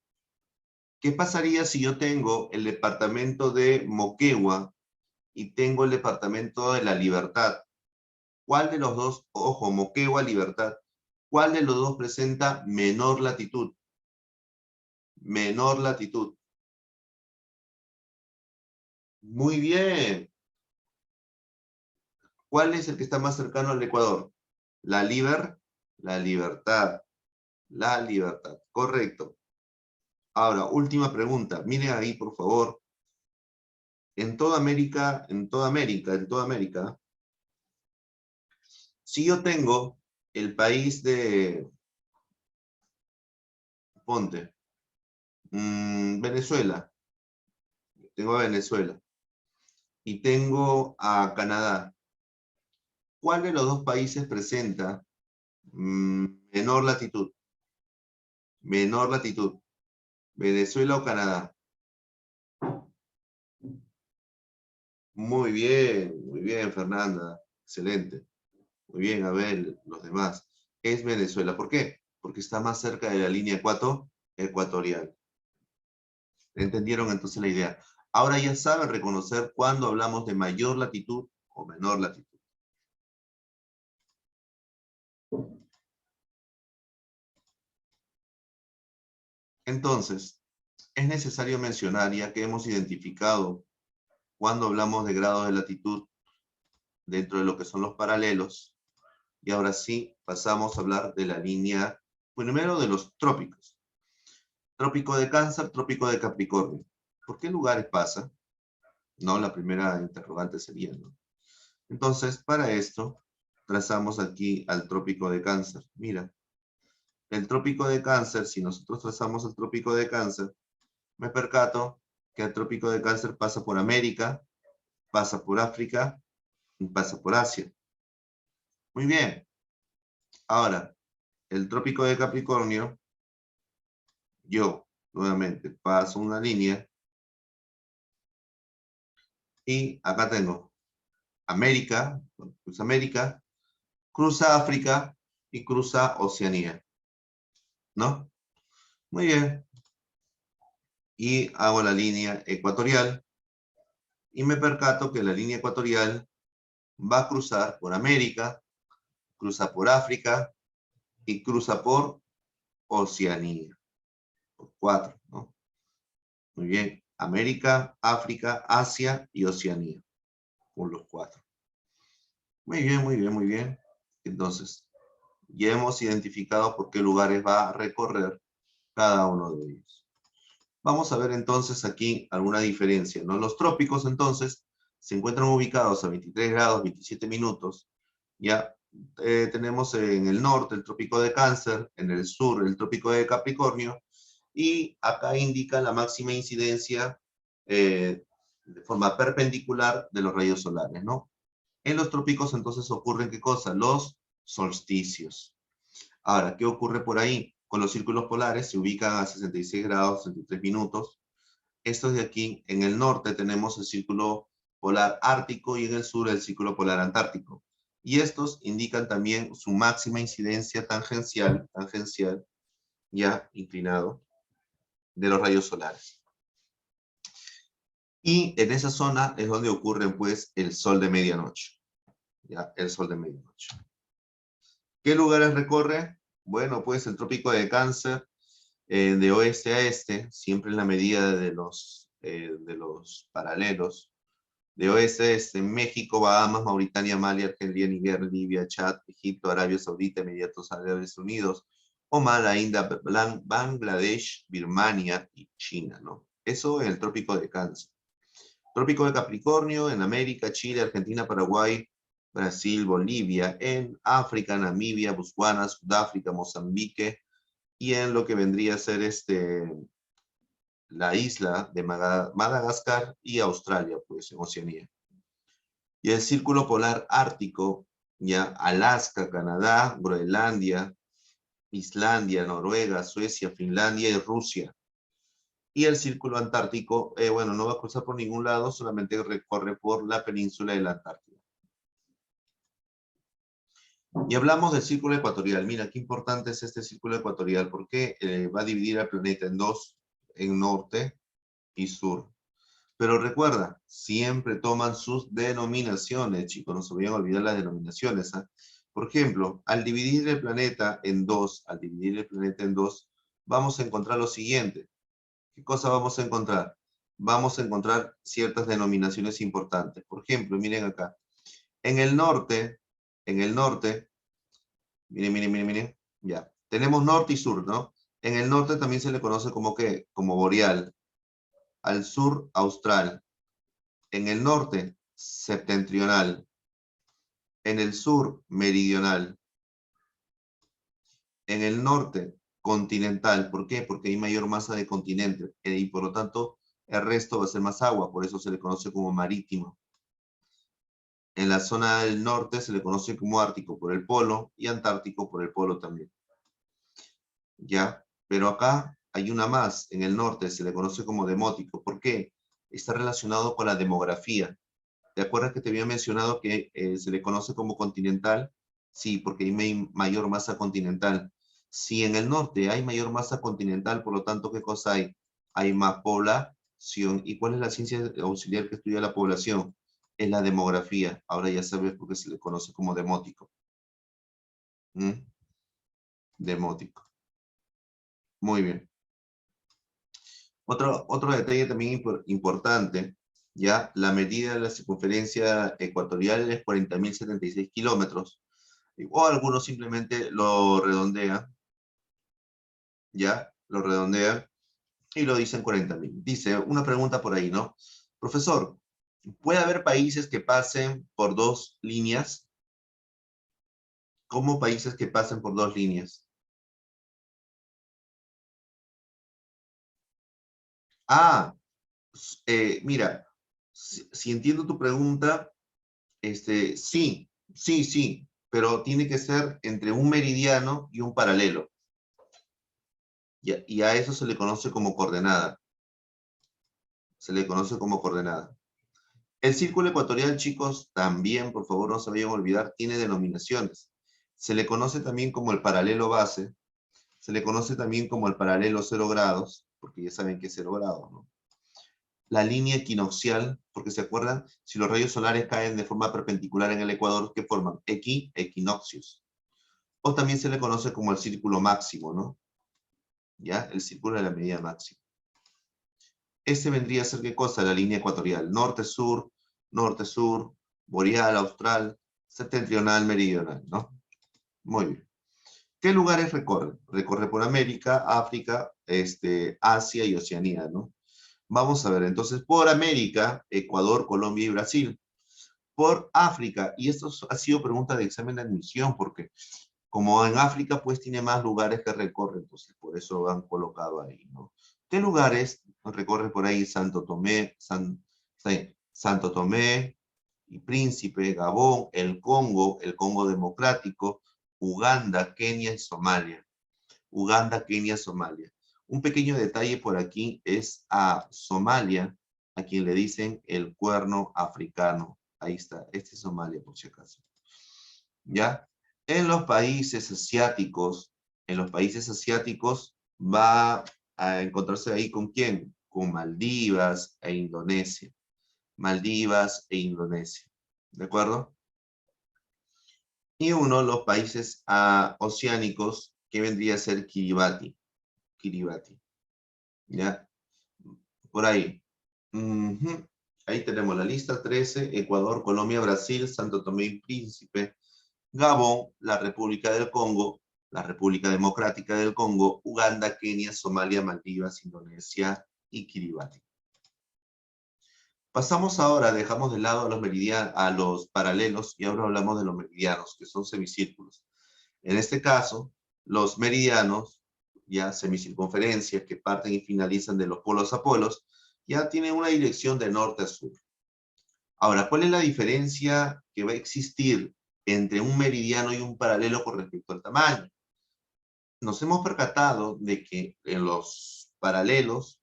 ¿Qué pasaría si yo tengo el departamento de Moquegua y tengo el departamento de La Libertad? ¿Cuál de los dos, ojo, Moquegua, Libertad, cuál de los dos presenta menor latitud? Menor latitud. Muy bien. ¿Cuál es el que está más cercano al Ecuador? La la Libertad, la Libertad. Correcto. Ahora, última pregunta. Miren ahí, por favor. En toda América, si yo tengo el país de, ponte, Venezuela, tengo a Venezuela, y tengo a Canadá, ¿cuál de los dos países presenta menor latitud? Menor latitud. ¿Venezuela o Canadá? Muy bien, Fernanda. Excelente. Muy bien, a ver, los demás. Es Venezuela. ¿Por qué? Porque está más cerca de la línea ecuatorial. ¿Entendieron entonces la idea? Ahora ya saben reconocer cuando hablamos de mayor latitud o menor latitud. Entonces, es necesario mencionar, ya que hemos identificado cuando hablamos de grados de latitud dentro de lo que son los paralelos, y ahora sí pasamos a hablar de la línea, primero de los trópicos. Trópico de Cáncer, trópico de Capricornio. ¿Por qué lugares pasa? No, la primera interrogante sería, ¿no? Entonces, para esto, trazamos aquí al trópico de Cáncer. Mira, el trópico de Cáncer, si nosotros trazamos el trópico de Cáncer, me percato que el trópico de Cáncer pasa por América, pasa por África y pasa por Asia. Muy bien. Ahora, el trópico de Capricornio, yo, nuevamente, paso una línea y acá tengo América, pues América, cruza África y cruza Oceanía, ¿no? Muy bien. Y hago la línea ecuatorial y me percato que la línea ecuatorial va a cruzar por América, cruza por África y cruza por Oceanía. Por 4, ¿no? Muy bien. América, África, Asia y Oceanía. Por los 4. Muy bien, muy bien, muy bien. Entonces, ya hemos identificado por qué lugares va a recorrer cada uno de ellos. Vamos a ver entonces aquí alguna diferencia, ¿no? Los trópicos entonces se encuentran ubicados a 23 grados 27 minutos. Ya tenemos en el norte el trópico de Cáncer, en el sur el trópico de Capricornio, y acá indica la máxima incidencia de forma perpendicular de los rayos solares, ¿no? En los trópicos entonces ocurren, ¿qué cosa? Los solsticios. Ahora, ¿qué ocurre por ahí? Con los círculos polares se ubican a 66 grados 63 minutos. Estos de aquí, en el norte tenemos el círculo polar ártico y en el sur el círculo polar antártico. Y estos indican también su máxima incidencia tangencial, ya inclinado, de los rayos solares. Y en esa zona es donde ocurre pues el sol de medianoche. Ya, el sol de medianoche. ¿Qué lugares recorre? Bueno, pues el trópico de Cáncer, de oeste a este, siempre en la medida de los paralelos. De oeste a este, México, Bahamas, Mauritania, Mali, Argelia, Niger, Libia, Chad, Egipto, Arabia Saudita, Emiratos Árabes Unidos, Oman, la India, Bangladesh, Birmania y China, ¿no? Eso en el trópico de Cáncer. Trópico de Capricornio, en América, Chile, Argentina, Paraguay, Brasil, Bolivia, en África, Namibia, Botswana, Sudáfrica, Mozambique, y en lo que vendría a ser la isla de Madagascar y Australia, pues en Oceanía. Y el círculo polar ártico, ya Alaska, Canadá, Groenlandia, Islandia, Noruega, Suecia, Finlandia y Rusia. Y el círculo antártico, bueno, no va a cruzar por ningún lado, solamente recorre por la península de la Antártida. Y hablamos del círculo ecuatorial. Mira, qué importante es este círculo ecuatorial, porque va a dividir al planeta en dos, en norte y sur. Pero recuerda, siempre toman sus denominaciones, chicos, no se vayan a olvidar las denominaciones. ¿Eh? Por ejemplo, al dividir el planeta en dos, vamos a encontrar lo siguiente. ¿Qué cosa vamos a encontrar? Vamos a encontrar ciertas denominaciones importantes. Por ejemplo, miren acá. En el norte, miren, ya. Tenemos norte y sur, ¿no? En el norte también se le conoce como ¿qué? Como boreal. Al sur, austral. En el norte, septentrional. En el sur, meridional. En el norte, continental. ¿Por qué? Porque hay mayor masa de continente y por lo tanto el resto va a ser más agua, por eso se le conoce como marítimo. En la zona del norte se le conoce como ártico por el polo y antártico por el polo también. ¿Ya? Pero acá hay una más, en el norte se le conoce como demótico. ¿Por qué? Está relacionado con la demografía. ¿Te acuerdas que te había mencionado que se le conoce como continental? Sí, porque hay mayor masa continental. Si en el norte hay mayor masa continental, por lo tanto, ¿qué cosa hay? Hay más población. ¿Y cuál es la ciencia auxiliar que estudia la población? Es la demografía. Ahora ya sabes por qué se le conoce como demótico. ¿Mm? Demótico. Muy bien. Otro detalle también importante, ya la medida de la circunferencia ecuatorial es 40.076 kilómetros, o algunos simplemente lo redondean, ya, lo redondean y lo dicen 40.000. Dice, una pregunta por ahí, ¿no? Profesor, ¿puede haber países que pasen por dos líneas? ¿Cómo países que pasen por dos líneas? Ah, mira, si entiendo tu pregunta, sí, pero tiene que ser entre un meridiano y un paralelo. Y a eso se le conoce como coordenada. Se le conoce como coordenada. El círculo ecuatorial, chicos, también, por favor, no se vayan a olvidar, tiene denominaciones. Se le conoce también como el paralelo base, se le conoce también como el paralelo 0 grados, porque ya saben que es 0 grados, ¿no? La línea equinoccial, porque se acuerdan, si los rayos solares caen de forma perpendicular en el ecuador, ¿qué forman? Equinoccios. O también se le conoce como el círculo máximo, ¿no? ¿Ya? El círculo de la medida máxima. Este vendría a ser, ¿qué cosa? La línea ecuatorial. Norte-sur, boreal, austral, septentrional, meridional, ¿no? Muy bien. ¿Qué lugares recorre? Recorre por América, África, Asia y Oceanía, ¿no? Vamos a ver, entonces, por América, Ecuador, Colombia y Brasil. Por África, y esto ha sido pregunta de examen de admisión, porque como en África, pues tiene más lugares que recorre, entonces por eso han colocado ahí, ¿no? ¿Qué lugares recorre por ahí? Santo Tomé y Príncipe, Gabón, el Congo Democrático, Uganda, Kenia y Somalia. Uganda, Kenia, Somalia. Un pequeño detalle por aquí es a Somalia, a quien le dicen el cuerno africano. Ahí está, este es Somalia por si acaso. ¿Ya? En los países asiáticos va a encontrarse ahí con ¿quién? Con Maldivas e Indonesia. Maldivas e Indonesia. ¿De acuerdo? Y uno de los países oceánicos que vendría a ser Kiribati. Kiribati. ¿Ya? Por ahí. Ujú. Ahí tenemos la lista 13, Ecuador, Colombia, Brasil, Santo Tomé y Príncipe, Gabón, la República del Congo, la República Democrática del Congo, Uganda, Kenia, Somalia, Maldivas, Indonesia y Kiribati. Pasamos ahora, dejamos de lado a los meridianos, a los paralelos y ahora hablamos de los meridianos, que son semicírculos. En este caso, los meridianos, ya semicircunferencias que parten y finalizan de los polos a polos, ya tienen una dirección de norte a sur. Ahora, ¿cuál es la diferencia que va a existir entre un meridiano y un paralelo con respecto al tamaño? Nos hemos percatado de que en los paralelos,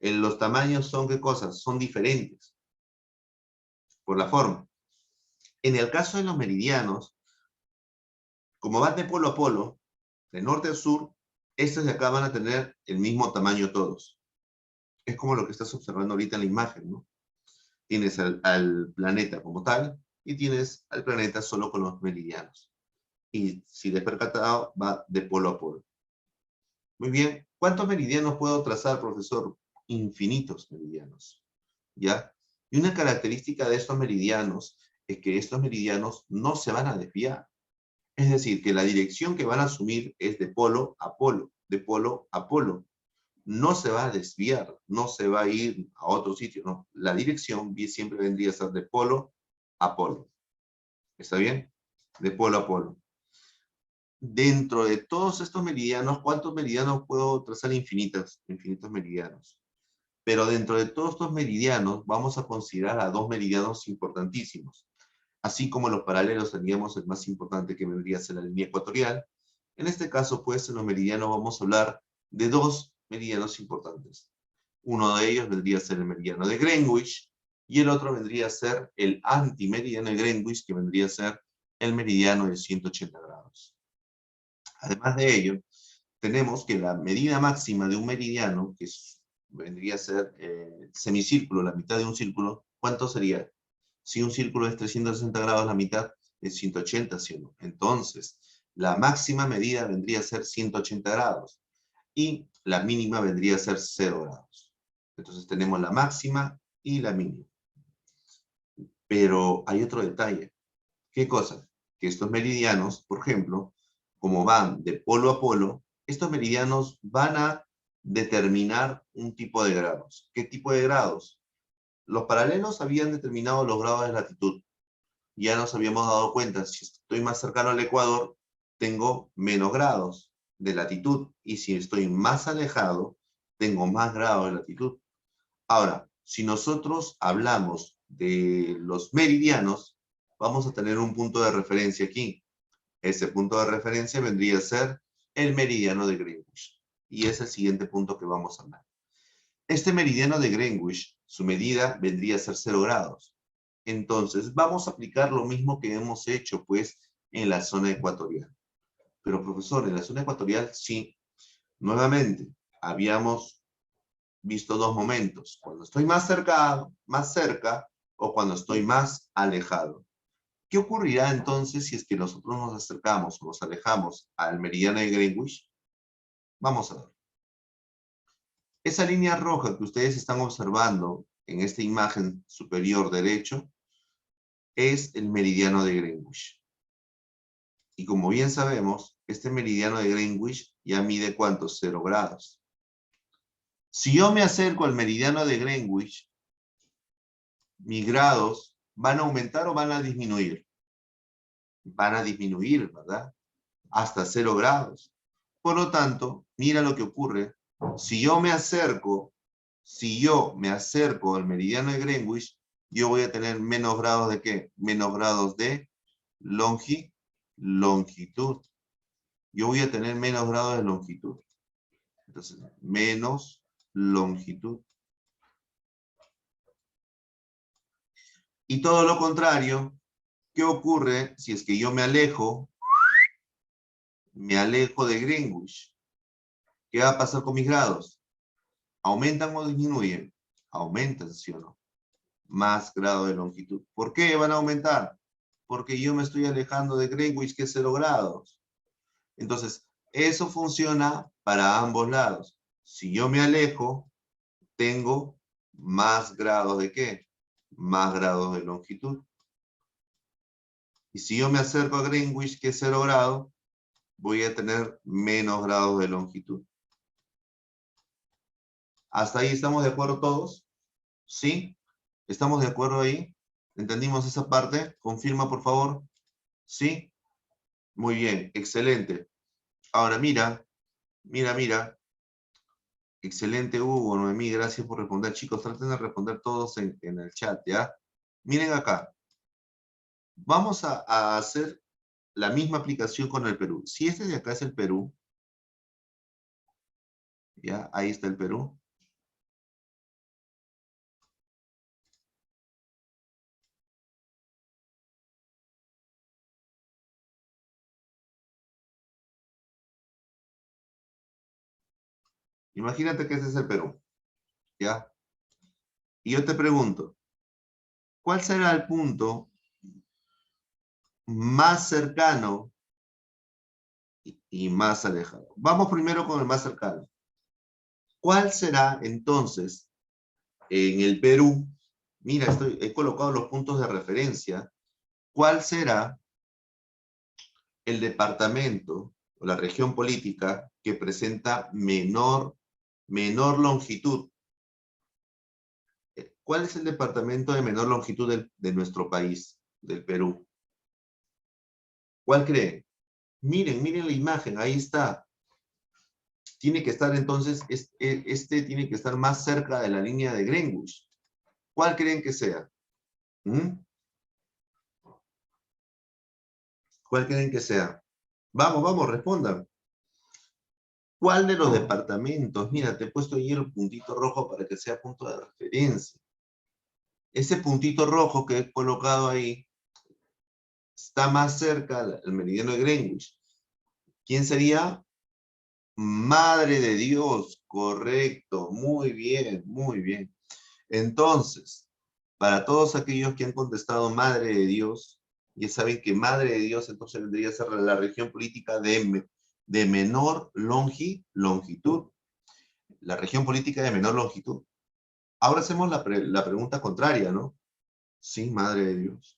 en los tamaños son, ¿qué cosas? Son diferentes por la forma. En el caso de los meridianos, como van de polo a polo, de norte a sur, estos de acá van a tener el mismo tamaño todos. Es como lo que estás observando ahorita en la imagen, ¿no? Tienes al planeta como tal y tienes al planeta solo con los meridianos. Y si te has percatado, va de polo a polo. Muy bien. ¿Cuántos meridianos puedo trazar, profesor? Infinitos meridianos. ¿Ya? Y una característica de estos meridianos es que estos meridianos no se van a desviar. Es decir, que la dirección que van a asumir es de polo a polo, de polo a polo. No se va a desviar, no se va a ir a otro sitio, no. La dirección siempre vendría a ser de polo a polo. ¿Está bien? De polo a polo. Dentro de todos estos meridianos, ¿cuántos meridianos puedo trazar? Infinitos meridianos. Pero dentro de todos estos meridianos, vamos a considerar a dos meridianos importantísimos. Así como los paralelos tendríamos el más importante que vendría a ser la línea ecuatorial. En este caso, pues, en los meridianos vamos a hablar de dos meridianos importantes. Uno de ellos vendría a ser el meridiano de Greenwich y el otro vendría a ser el antimeridiano de Greenwich, que vendría a ser el meridiano de 180 grados. Además de ello, tenemos que la medida máxima de un meridiano, que vendría a ser semicírculo, la mitad de un círculo, ¿cuánto sería? Si un círculo es 360 grados, la mitad es 180, ¿sí o no? Entonces, la máxima medida vendría a ser 180 grados y la mínima vendría a ser 0 grados. Entonces tenemos la máxima y la mínima. Pero hay otro detalle. ¿Qué cosa? Que estos meridianos, por ejemplo, como van de polo a polo, estos meridianos van a determinar un tipo de grados. ¿Qué tipo de grados? Los paralelos habían determinado los grados de latitud. Ya nos habíamos dado cuenta, si estoy más cercano al ecuador, tengo menos grados de latitud. Y si estoy más alejado, tengo más grados de latitud. Ahora, si nosotros hablamos de los meridianos, vamos a tener un punto de referencia aquí. Ese punto de referencia vendría a ser el meridiano de Greenwich. Y es el siguiente punto que vamos a hablar. Este meridiano de Greenwich, su medida vendría a ser 0 grados. Entonces, vamos a aplicar lo mismo que hemos hecho, pues, en la zona ecuatorial. Pero profesor, en la zona ecuatorial sí. Nuevamente, habíamos visto dos momentos. Cuando estoy más cerca o cuando estoy más alejado. ¿Qué ocurrirá entonces si es que nosotros nos acercamos o nos alejamos al meridiano de Greenwich? Vamos a ver. Esa línea roja que ustedes están observando en esta imagen superior derecho es el meridiano de Greenwich. Y como bien sabemos, este meridiano de Greenwich ya mide ¿cuántos? 0 grados. Si yo me acerco al meridiano de Greenwich, mis grados van a aumentar o van a disminuir. Van a disminuir, ¿verdad? Hasta 0 grados. Por lo tanto, mira lo que ocurre. Si yo me acerco al meridiano de Greenwich, yo voy a tener menos grados de ¿qué? Menos grados de longitud. Yo voy a tener menos grados de longitud. Entonces, menos longitud. Y todo lo contrario, ¿qué ocurre si es que yo me alejo de Greenwich? ¿Qué va a pasar con mis grados? ¿Aumentan o disminuyen? Aumentan, ¿sí o no? Más grado de longitud. ¿Por qué van a aumentar? Porque yo me estoy alejando de Greenwich, que es 0 grados. Entonces, eso funciona para ambos lados. Si yo me alejo, tengo más grados de ¿qué? Más grados de longitud. Y si yo me acerco a Greenwich, que es 0 grados, voy a tener menos grados de longitud. ¿Hasta ahí estamos de acuerdo todos? ¿Sí? ¿Estamos de acuerdo ahí? ¿Entendimos esa parte? Confirma, por favor. ¿Sí? Muy bien, excelente. Ahora mira. Excelente, Hugo, Noemí, gracias por responder. Chicos, traten de responder todos en el chat, ¿ya? Miren acá. Vamos a hacer la misma aplicación con el Perú. Si este de acá es el Perú, ¿ya? Ahí está el Perú. Imagínate que ese es el Perú, ¿ya? Y yo te pregunto, ¿cuál será el punto más cercano y más alejado? Vamos primero con el más cercano. ¿Cuál será entonces en el Perú? Mira, he colocado los puntos de referencia. ¿Cuál será el departamento o la región política que presenta menor longitud? ¿Cuál es el departamento de menor longitud de nuestro país, del Perú? ¿Cuál creen? Miren la imagen, ahí está. Tiene que estar entonces, este tiene que estar más cerca de la línea de Greenwich. ¿Cuál creen que sea? ¿Mm? ¿Cuál creen que sea? Vamos, respondan. ¿Cuál de los departamentos? Mira, te he puesto ahí el puntito rojo para que sea punto de referencia. Ese puntito rojo que he colocado ahí está más cerca al meridiano de Greenwich. ¿Quién sería? Madre de Dios, correcto, muy bien, muy bien. Entonces, para todos aquellos que han contestado Madre de Dios, ya saben que Madre de Dios entonces vendría a ser la región política de menor longitud. La región política de menor longitud. Ahora hacemos la pregunta contraria, ¿no? Sí, Madre de Dios.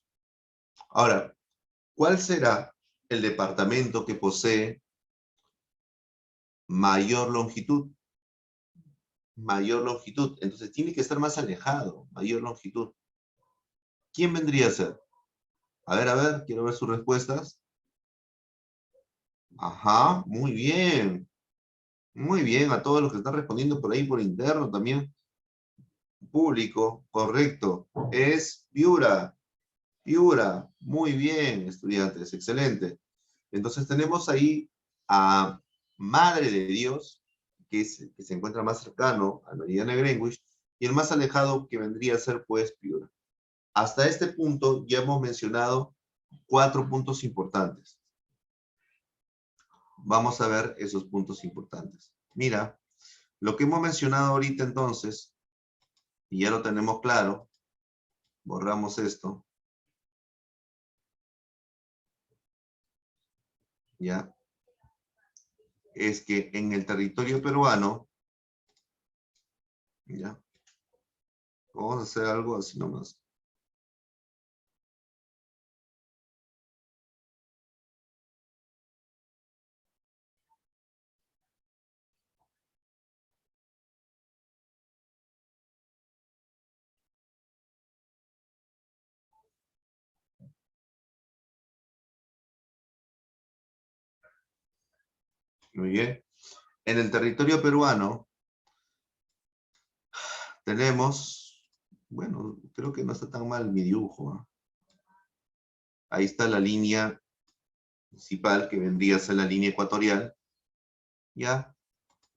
Ahora, ¿cuál será el departamento que posee mayor longitud? Mayor longitud. Entonces tiene que estar más alejado, mayor longitud. ¿Quién vendría a ser? A ver, quiero ver sus respuestas. Ajá, muy bien. Muy bien, a todos los que están respondiendo por ahí por interno también. Público, correcto. Es Piura. Piura, muy bien, estudiantes, excelente. Entonces tenemos ahí a Madre de Dios, que se encuentra más cercano al meridiano de Greenwich, y el más alejado que vendría a ser pues Piura. Hasta este punto ya hemos mencionado 4 puntos importantes. Vamos a ver esos puntos importantes. Mira, lo que hemos mencionado ahorita entonces, y ya lo tenemos claro, borramos esto, ¿ya? Es que en el territorio peruano, ¿ya? Vamos a hacer algo así nomás. Muy bien. En el territorio peruano tenemos, bueno, creo que no está tan mal mi dibujo, ¿eh? Ahí está la línea principal, que vendría a ser la línea ecuatorial, ¿ya?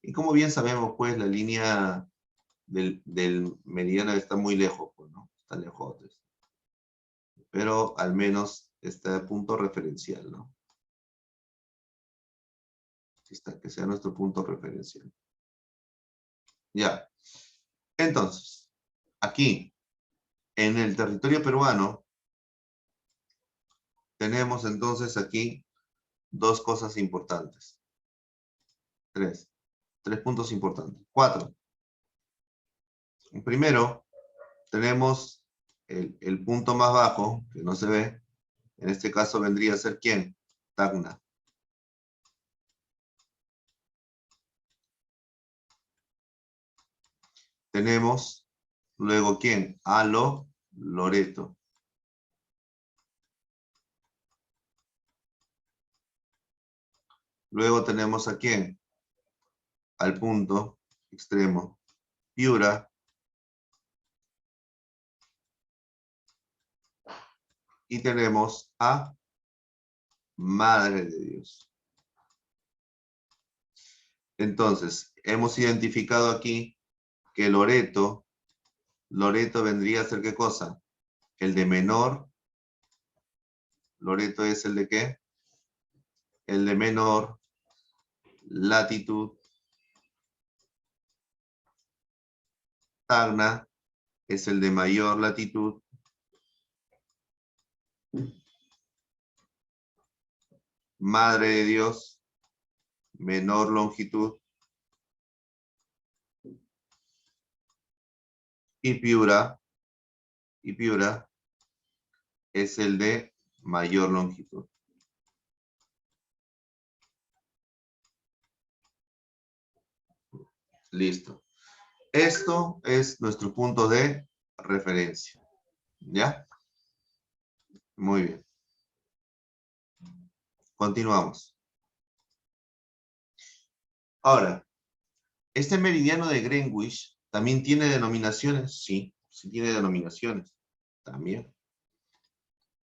Y como bien sabemos, pues, la línea del meridiano está muy lejos, pues, ¿no? Está lejos. Pero al menos está a punto referencial, ¿no? Está, que sea nuestro punto referencial. Ya. Entonces, aquí, en el territorio peruano, tenemos entonces aquí dos cosas importantes. Tres puntos importantes. 4. Primero, tenemos el punto más bajo, que no se ve. En este caso vendría a ser ¿quién? Tacna. Tenemos luego ¿quién? Loreto. Luego tenemos a ¿quién? Al punto extremo, Piura. Y tenemos a Madre de Dios. Entonces, hemos identificado aquí que Loreto vendría a ser ¿qué cosa? El de menor. Loreto es el de ¿qué? El de menor latitud. Tacna es el de mayor latitud. Madre de Dios, menor longitud. Y Piura es el de mayor longitud. Listo. Esto es nuestro punto de referencia. ¿Ya? Muy bien. Continuamos. Ahora, este meridiano de Greenwich también tiene denominaciones. Sí, sí tiene denominaciones. También.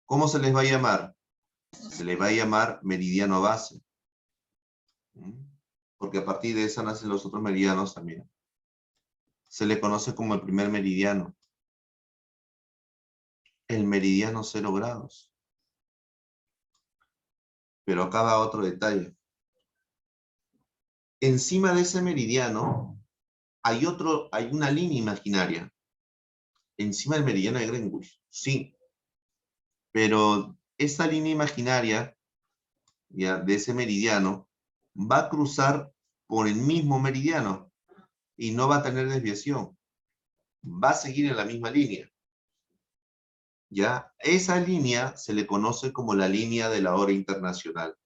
¿Cómo se les va a llamar? Se les va a llamar meridiano base. Porque a partir de esa nacen los otros meridianos también. Se le conoce como el primer meridiano. El meridiano 0 grados. Pero acá va otro detalle. Encima de ese meridiano hay una línea imaginaria. Encima del meridiano de Greenwich. Sí. Pero esa línea imaginaria, ya, de ese meridiano va a cruzar por el mismo meridiano y no va a tener desviación. Va a seguir en la misma línea. ¿Ya? Esa línea se le conoce como la línea de la hora internacional.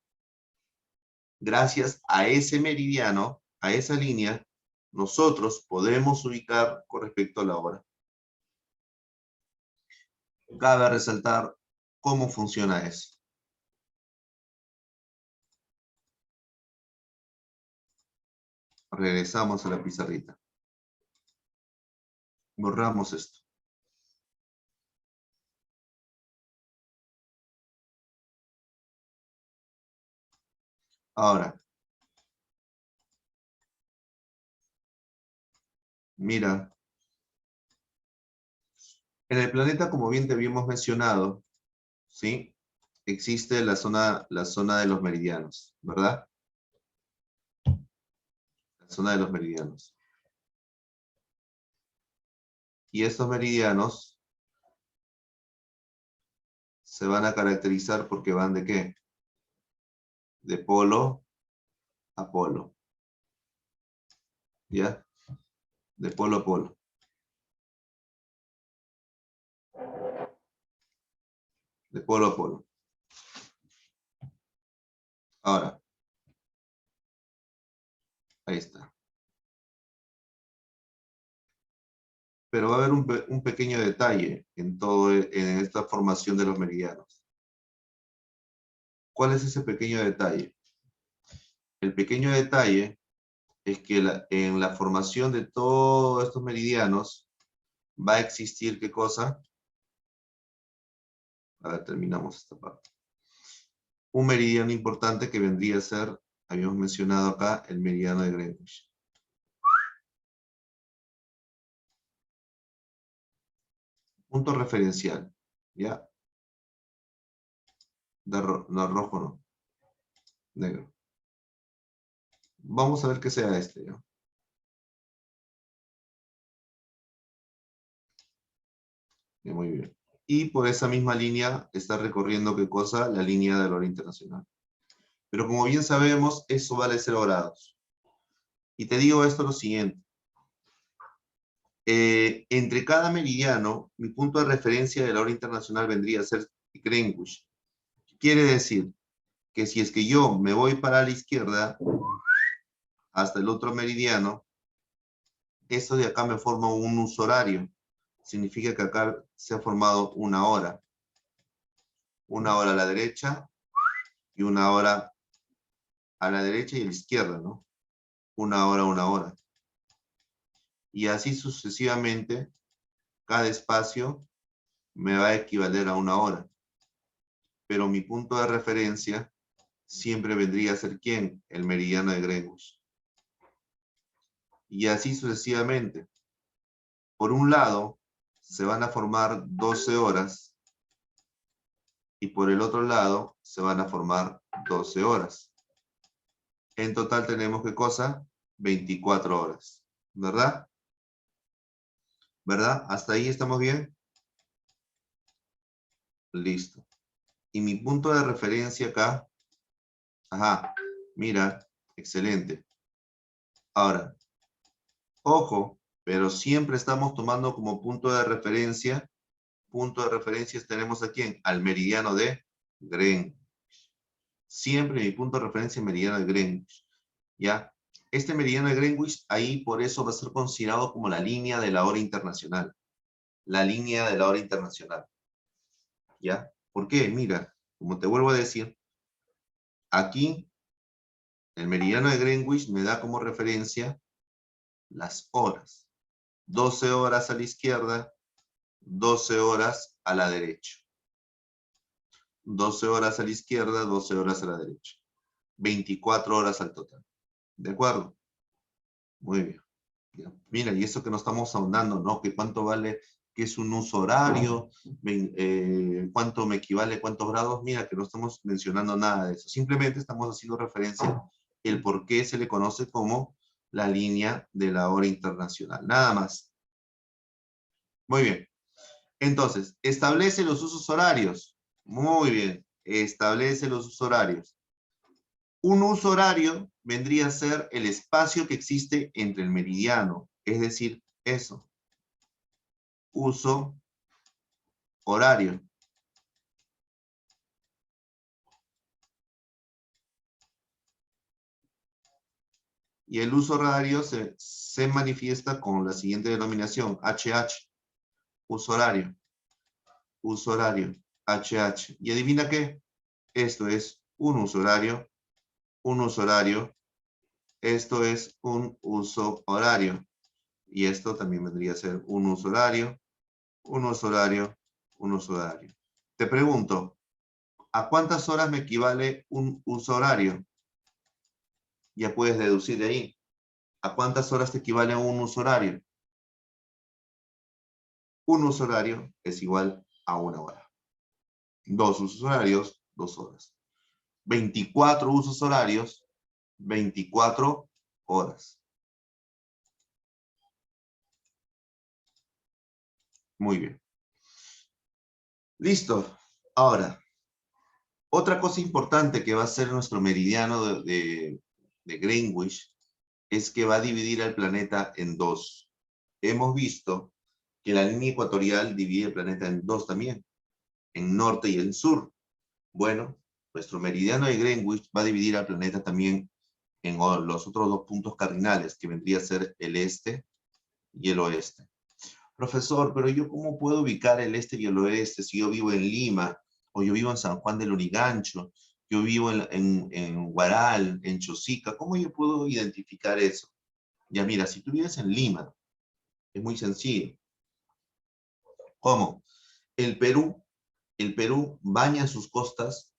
Gracias a ese meridiano, a esa línea, nosotros podemos ubicar con respecto a la hora. Cabe resaltar cómo funciona eso. Regresamos a la pizarrita. Borramos esto. Ahora, mira, en el planeta, como bien te habíamos mencionado, ¿sí? existe la zona de los meridianos, ¿verdad? La zona de los meridianos. Y estos meridianos se van a caracterizar porque van ¿de qué? De polo a polo. ¿Ya? De polo a polo. De polo a polo. Ahora. Ahí está. Pero va a haber un pequeño detalle en en esta formación de los meridianos. ¿Cuál es ese pequeño detalle? El pequeño detalle es que en la formación de todos estos meridianos va a existir, ¿qué cosa? A ver, terminamos esta parte. Un meridiano importante que vendría a ser, habíamos mencionado acá, el meridiano de Greenwich. Punto referencial, ¿ya? No, rojo no. Negro. Vamos a ver que sea este, ¿ya? Muy bien. Y por esa misma línea está recorriendo, ¿qué cosa? La línea de la hora internacional. Pero como bien sabemos, eso vale 0 grados. Y te digo esto lo siguiente. Entre cada meridiano, mi punto de referencia de la hora internacional vendría a ser Greenwich. Quiere decir que si es que yo me voy para la izquierda hasta el otro meridiano, esto de acá me forma un uso horario. Significa que acá se ha formado una hora. Una hora a la derecha y una hora a la derecha y a la izquierda, ¿no? Una hora, una hora. Y así sucesivamente, cada espacio me va a equivaler a una hora. Pero mi punto de referencia siempre vendría a ser ¿quién? El meridiano de Greenwich. Y así sucesivamente. Por un lado, se van a formar 12 horas y por el otro lado se van a formar 12 horas. En total tenemos, ¿qué cosa? 24 horas, ¿verdad? ¿Verdad? ¿Hasta ahí estamos bien? Listo. Y mi punto de referencia acá, ajá, mira, excelente. Ahora, ojo, pero siempre estamos tomando como punto de referencia tenemos a quién, al meridiano de Greenwich. Siempre mi punto de referencia es meridiano de Greenwich, ¿ya? Este meridiano de Greenwich, ahí por eso va a ser considerado como la línea de la hora internacional. La línea de la hora internacional, ¿ya? ¿Por qué? Mira, como te vuelvo a decir, aquí el meridiano de Greenwich me da como referencia las horas. 12 horas a la izquierda, 12 horas a la derecha. 12 horas a la izquierda, 12 horas a la derecha. 24 horas al total. ¿De acuerdo? Muy bien. Ya. Mira, y eso que no estamos ahondando, ¿no? Que cuánto vale, que es un uso horario, cuánto me equivale, cuántos grados. Mira, que no estamos mencionando nada de eso. Simplemente estamos haciendo referencia el por qué se le conoce como la línea de la hora internacional. Nada más. Muy bien. Entonces, establece los usos horarios. Muy bien. Establece los usos horarios. Un uso horario vendría a ser el espacio que existe entre el meridiano, es decir, eso. Uso horario. Y el uso horario se manifiesta con la siguiente denominación, HH, uso horario. Uso horario, HH. ¿Y adivina qué? Esto es un uso horario, un uso horario. Esto es un uso horario. Y esto también vendría a ser un uso horario, un uso horario, un uso horario. Te pregunto, ¿a cuántas horas me equivale un uso horario? Ya puedes deducir de ahí. ¿A cuántas horas te equivale un uso horario? Un uso horario es igual a una hora. Dos usos horarios 2 horas. 24 usos horarios, 24 horas. Muy bien. Listo. Ahora, otra cosa importante que va a ser nuestro meridiano de Greenwich es que va a dividir al planeta en dos. Hemos visto que la línea ecuatorial divide el planeta en dos también, en norte y en sur. Bueno, nuestro meridiano de Greenwich va a dividir al planeta también en los otros dos puntos cardinales, que vendría a ser el este y el oeste. Profesor, pero yo ¿cómo puedo ubicar el este y el oeste si yo vivo en Lima, o yo vivo en San Juan del Lurigancho, yo vivo en Huaral, en Chosica? ¿Cómo yo puedo identificar eso? Ya mira, si tú vives en Lima, es muy sencillo. ¿Cómo? El Perú baña sus costas.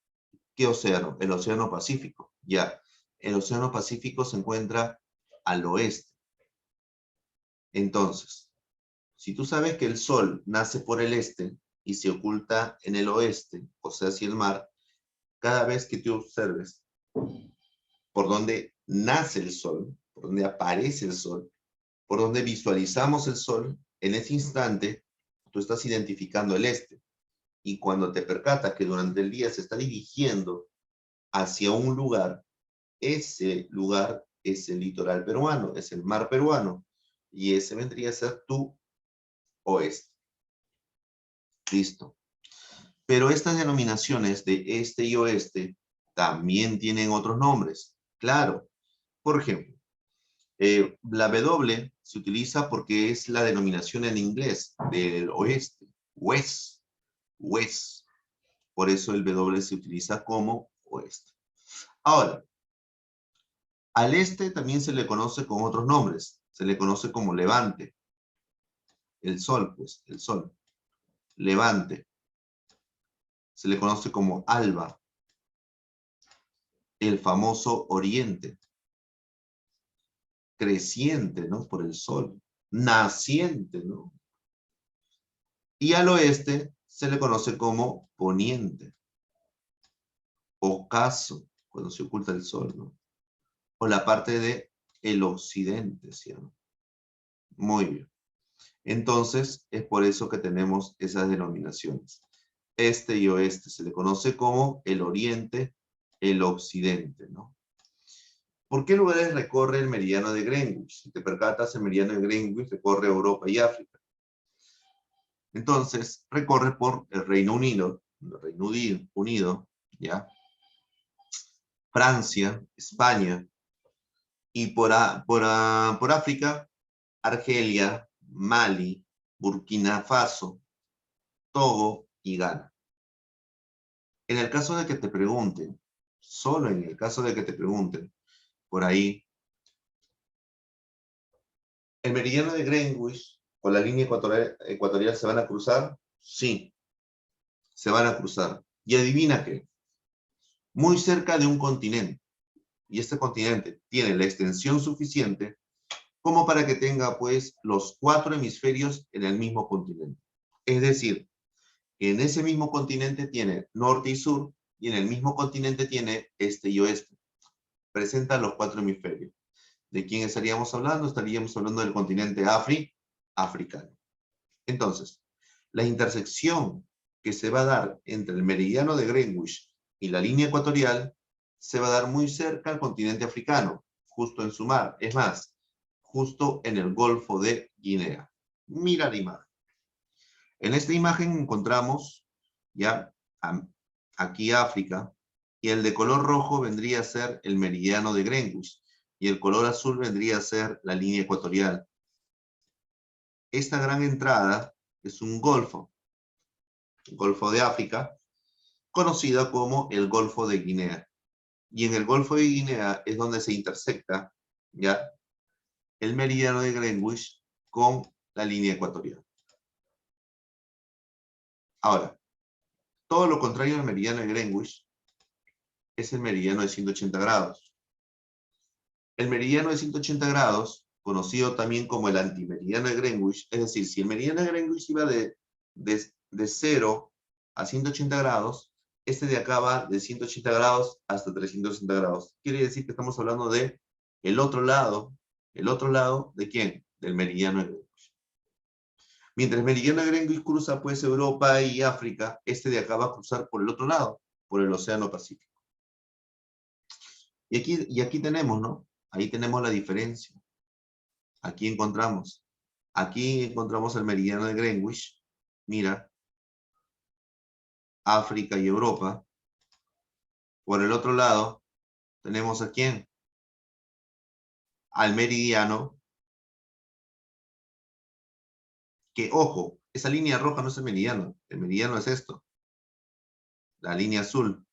¿Qué océano? El Océano Pacífico. Ya, el Océano Pacífico se encuentra al oeste. Entonces, si tú sabes que el sol nace por el este y se oculta en el oeste, o sea, hacia el mar, cada vez que tú observes por donde nace el sol, por donde aparece el sol, por donde visualizamos el sol, en ese instante tú estás identificando el este. Y cuando te percatas que durante el día se está dirigiendo hacia un lugar, ese lugar es el litoral peruano, es el mar peruano, y ese vendría a ser tu oeste. Listo. Pero estas denominaciones de este y oeste también tienen otros nombres. Claro. Por ejemplo, la W se utiliza porque es la denominación en inglés del oeste. West. West. Por eso el W se utiliza como oeste. Ahora, al este también se le conoce con otros nombres. Se le conoce como levante. El sol, pues, el sol. Levante. Se le conoce como alba. El famoso oriente. Creciente, ¿no? Por el sol. Naciente, ¿no? Y al oeste se le conoce como poniente. Ocaso, cuando se oculta el sol, ¿no? O la parte de el occidente, ¿sí? Muy bien. Entonces, es por eso que tenemos esas denominaciones. Este y oeste se le conoce como el oriente, el occidente, ¿no? ¿Por qué lugares recorre el meridiano de Greenwich? Si te percatas, el meridiano de Greenwich recorre Europa y África. Entonces, recorre por el Reino Unido, ¿ya? Francia, España, y por África, Argelia, Mali, Burkina Faso, Togo y Ghana. En el caso de que te pregunten, solo en el caso de que te pregunten, por ahí, ¿el meridiano de Greenwich con la línea ecuatorial se van a cruzar? Sí, se van a cruzar. Y adivina qué, muy cerca de un continente. Y este continente tiene la extensión suficiente como para que tenga, pues, los 4 hemisferios en el mismo continente. Es decir, que en ese mismo continente tiene norte y sur, y en el mismo continente tiene este y oeste. Presenta los 4 hemisferios. ¿De quién estaríamos hablando? Estaríamos hablando del continente africano. Entonces, la intersección que se va a dar entre el meridiano de Greenwich y la línea ecuatorial se va a dar muy cerca al continente africano, justo en su mar. Es más, justo en el Golfo de Guinea. Mira la imagen. En esta imagen encontramos ya aquí África, y el de color rojo vendría a ser el meridiano de Greenwich, y el color azul vendría a ser la línea ecuatorial. Esta gran entrada es un golfo de África, conocido como el Golfo de Guinea. Y en el Golfo de Guinea es donde se intersecta ya el meridiano de Greenwich con la línea ecuatorial. Ahora, todo lo contrario al meridiano de Greenwich es el meridiano de 180 grados. El meridiano de 180 grados, conocido también como el antimeridiano de Greenwich, es decir, si el meridiano de Greenwich iba de 0 a 180 grados, Este de acá va de 180 grados hasta 360 grados. Quiere decir que estamos hablando de el otro lado ¿de quién? Del meridiano de Greenwich. Mientras el meridiano de Greenwich cruza pues Europa y África, este de acá va a cruzar por el otro lado, por el Océano Pacífico. Y aquí tenemos, ¿no? Ahí tenemos la diferencia. Aquí encontramos el meridiano de Greenwich. Mira, África y Europa. Por el otro lado, tenemos a quién? Al meridiano. Que, ojo, esa línea roja no es el meridiano es esto. La línea azul.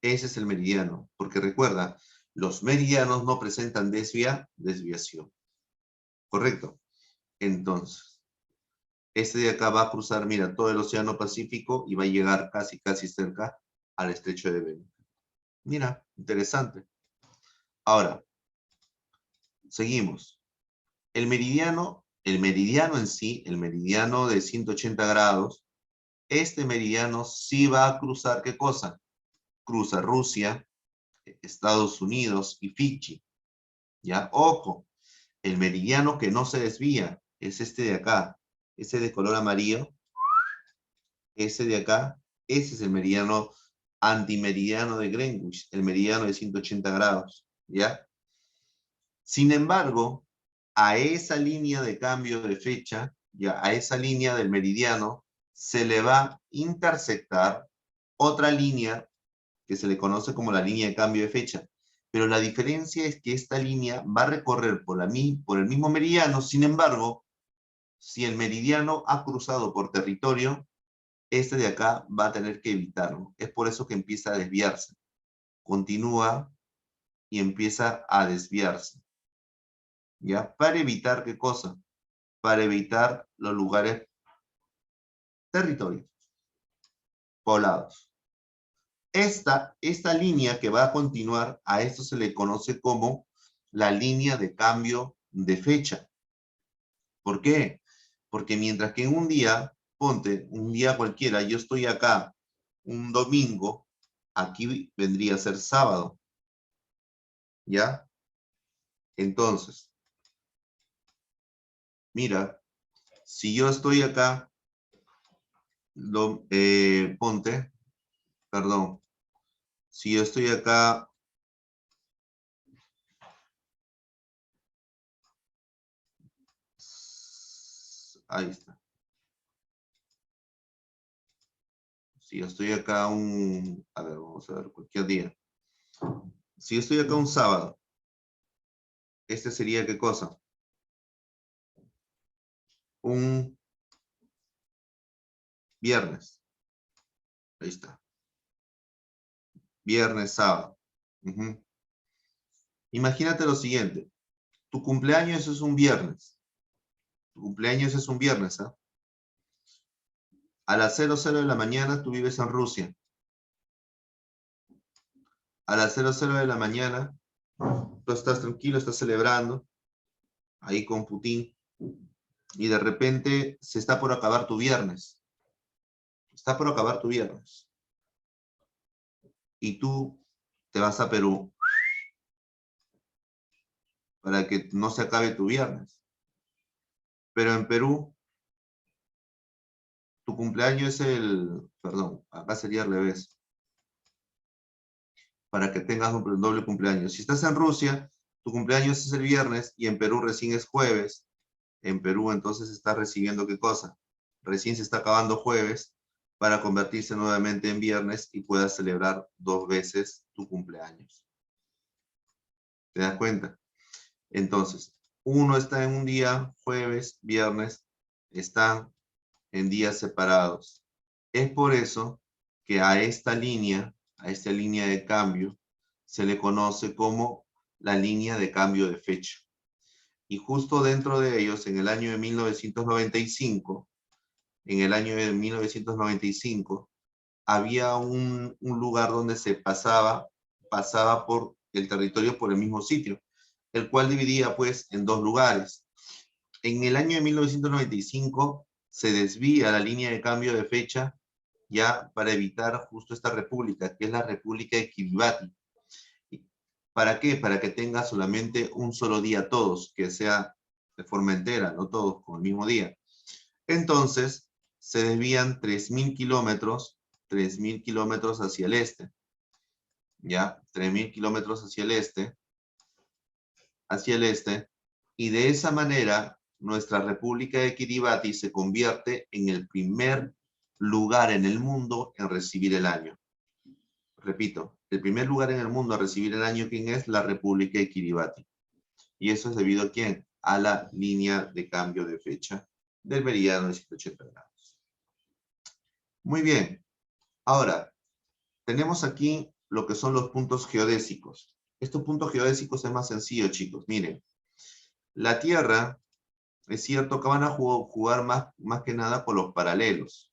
Ese es el meridiano. Porque recuerda, los meridianos no presentan desviación. ¿Correcto? Entonces, este de acá va a cruzar, mira, todo el Océano Pacífico y va a llegar casi cerca al Estrecho de Bering. Mira, interesante. Ahora, seguimos. El meridiano en sí, el meridiano de 180 grados, este meridiano sí va a cruzar, ¿qué cosa? Cruza Rusia, Estados Unidos y Fiji. ¿Ya? Ojo, el meridiano que no se desvía es este de acá, ese de color amarillo, ese de acá, ese es el meridiano antimeridiano de Greenwich, el meridiano de 180 grados, ¿ya? Sin embargo, a esa línea de cambio de fecha, ya a esa línea del meridiano, se le va a intersectar otra línea que se le conoce como la línea de cambio de fecha. Pero la diferencia es que esta línea va a recorrer por el mismo meridiano. Sin embargo, si el meridiano ha cruzado por territorio, este de acá va a tener que evitarlo. Es por eso que empieza a desviarse. Continúa y empieza a desviarse. ¿Ya? Para evitar, ¿qué cosa? Para evitar los lugares, territorios, poblados. Esta línea que va a continuar, a esto se le conoce como la línea de cambio de fecha. ¿Por qué? Porque mientras que en un día, ponte, un día cualquiera, yo estoy acá un domingo, aquí vendría a ser sábado. ¿Ya? Entonces, mira, si yo estoy acá, ponte, perdón, si yo estoy acá, ahí está. Si yo estoy acá a ver, vamos a ver, cualquier día. Si yo estoy acá un sábado, este sería ¿qué cosa? Un viernes. Ahí está. Viernes, sábado. Ujú. Imagínate lo siguiente. Tu cumpleaños es un viernes. Tu cumpleaños es un viernes, ¿ah? A las 00 de la mañana tú vives en Rusia. A las 00 de la mañana tú estás tranquilo, estás celebrando ahí con Putin y de repente se está por acabar tu viernes. Está por acabar tu viernes. Y tú te vas a Perú para que no se acabe tu viernes. Pero en Perú, tu cumpleaños es perdón, acá sería al revés, para que tengas un doble cumpleaños. Si estás en Rusia, tu cumpleaños es el viernes y en Perú recién es jueves. En Perú entonces estás recibiendo ¿qué cosa? Recién se está acabando jueves para convertirse nuevamente en viernes y puedas celebrar 2 veces tu cumpleaños. ¿Te das cuenta? Entonces, uno está en un día, jueves, viernes, están en días separados. Es por eso que a esta línea de cambio, se le conoce como la línea de cambio de fecha. Y justo dentro de ellos, en el año de 1995, había un lugar donde se pasaba por el territorio por el mismo sitio, el cual dividía pues en 2 lugares. En el año de 1995 se desvía la línea de cambio de fecha ya para evitar justo esta república, que es la República de Kiribati. ¿Para qué? Para que tenga solamente un solo día todos, que sea de forma entera, no todos con el mismo día. Entonces, se desvían 3.000 kilómetros hacia el este. ¿Ya? 3.000 kilómetros hacia el este, y de esa manera nuestra República de Kiribati se convierte en el primer lugar en el mundo en recibir el año. Repito, el primer lugar en el mundo a recibir el año, ¿quién es? La República de Kiribati. ¿Y eso es debido a quién? A la línea de cambio de fecha del meridiano de 180 grados. Muy bien. Ahora, tenemos aquí lo que son los puntos geodésicos. Estos puntos geodésicos es más sencillo, chicos. Miren, la Tierra, es cierto que van a jugar más que nada por los paralelos.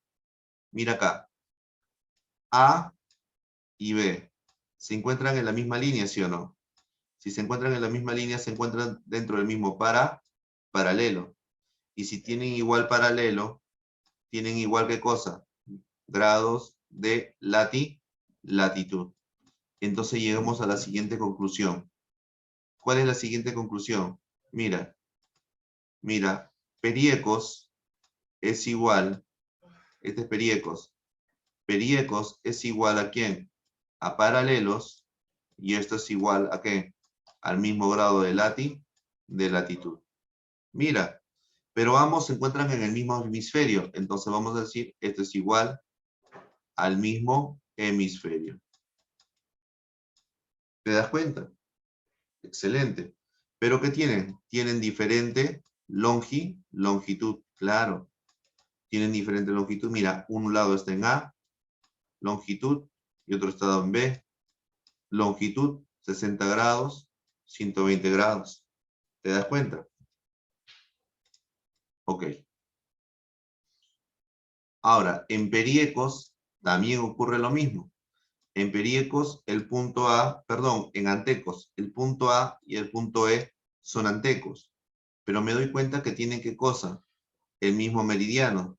Mira acá. A y B. ¿Se encuentran en la misma línea, sí o no? Si se encuentran en la misma línea, se encuentran dentro del mismo paralelo. Y si tienen igual paralelo, tienen igual ¿qué cosa? Grados de latitud. Entonces llegamos a la siguiente conclusión. ¿Cuál es la siguiente conclusión? Mira, Periecos es igual, este es Periecos. Periecos es igual ¿a quién? A paralelos, y esto es igual ¿a qué? Al mismo grado de latitud. Mira, pero ambos se encuentran en el mismo hemisferio, entonces vamos a decir, esto es igual al mismo hemisferio. ¿Te das cuenta? Excelente. ¿Pero qué tienen? Tienen diferente longitud, claro. Tienen diferente longitud. Mira, un lado está en A, longitud, y otro está en B, longitud, 60 grados, 120 grados. ¿Te das cuenta? Ok. Ahora, en Periecos también ocurre lo mismo. En Periecos, en Antecos, el punto A y el punto E son antecos. Pero me doy cuenta que tienen ¿qué cosa? El mismo meridiano.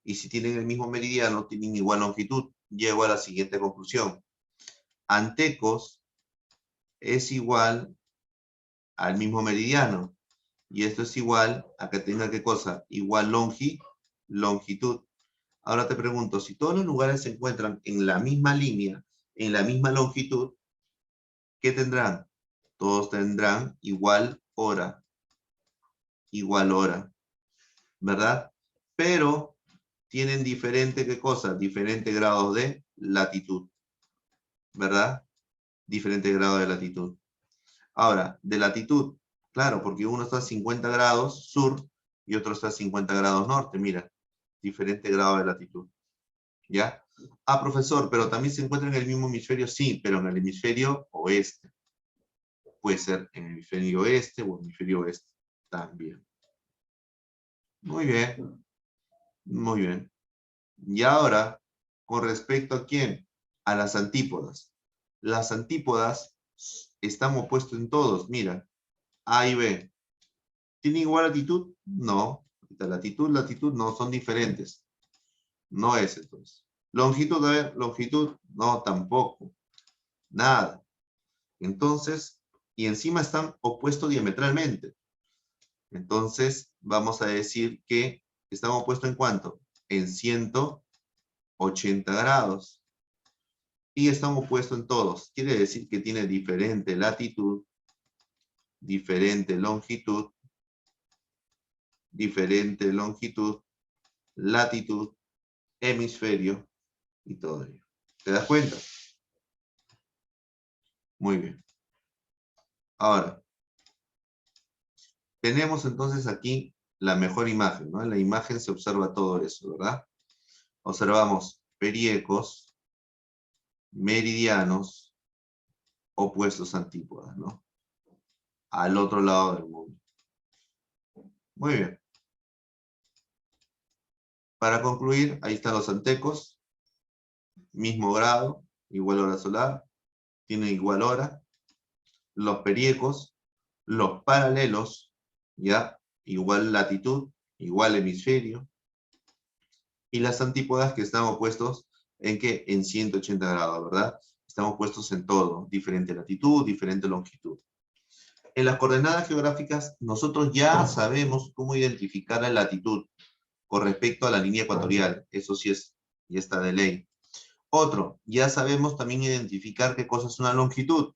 Y si tienen el mismo meridiano, tienen igual longitud. Llego a la siguiente conclusión. Antecos es igual al mismo meridiano. Y esto es igual a que tenga ¿qué cosa? Igual longitud. Ahora te pregunto, si todos los lugares se encuentran en la misma línea, en la misma longitud, ¿qué tendrán? Todos tendrán igual hora, ¿verdad? Pero tienen diferente, ¿qué cosa? Diferente grado de latitud, ¿verdad? Diferente grado de latitud. Ahora, de latitud, claro, porque uno está a 50 grados sur y otro está a 50 grados norte, mira, diferente grado de latitud, ¿ya? Ah, profesor, pero también se encuentra en el mismo hemisferio, sí, pero en el hemisferio oeste. Puede ser en el hemisferio oeste o hemisferio oeste también. Muy bien, muy bien. Y ahora, con respecto a quién, a las antípodas. Las antípodas están opuestos en todos, mira, A y B. ¿Tienen igual latitud? No. Latitud, no, son diferentes. No es entonces. Longitud, a ver, longitud, no, tampoco. Nada. Entonces, y encima están opuestos diametralmente. Entonces, vamos a decir que están opuestos ¿en cuánto? En 180 grados. Y están opuestos en todos. Quiere decir que tiene diferente latitud, diferente longitud, latitud, hemisferio y todo ello. ¿Te das cuenta? Muy bien. Ahora, tenemos entonces aquí la mejor imagen, ¿no? En la imagen se observa todo eso, ¿verdad? Observamos periecos, meridianos, opuestos antípodas, ¿no? Al otro lado del mundo. Muy bien. Para concluir, ahí están los antecos, mismo grado, igual hora solar, tienen igual hora. Los periecos, los paralelos, ¿ya? Igual latitud, igual hemisferio. Y las antípodas que están opuestos ¿En qué? En 180 grados, ¿verdad? Estamos puestos en todo, diferente latitud, diferente longitud. En las coordenadas geográficas, nosotros ya sabemos cómo identificar la latitud con respecto a la línea ecuatorial. Eso sí es, ya está de ley. Otro, ya sabemos también identificar qué cosa es una longitud.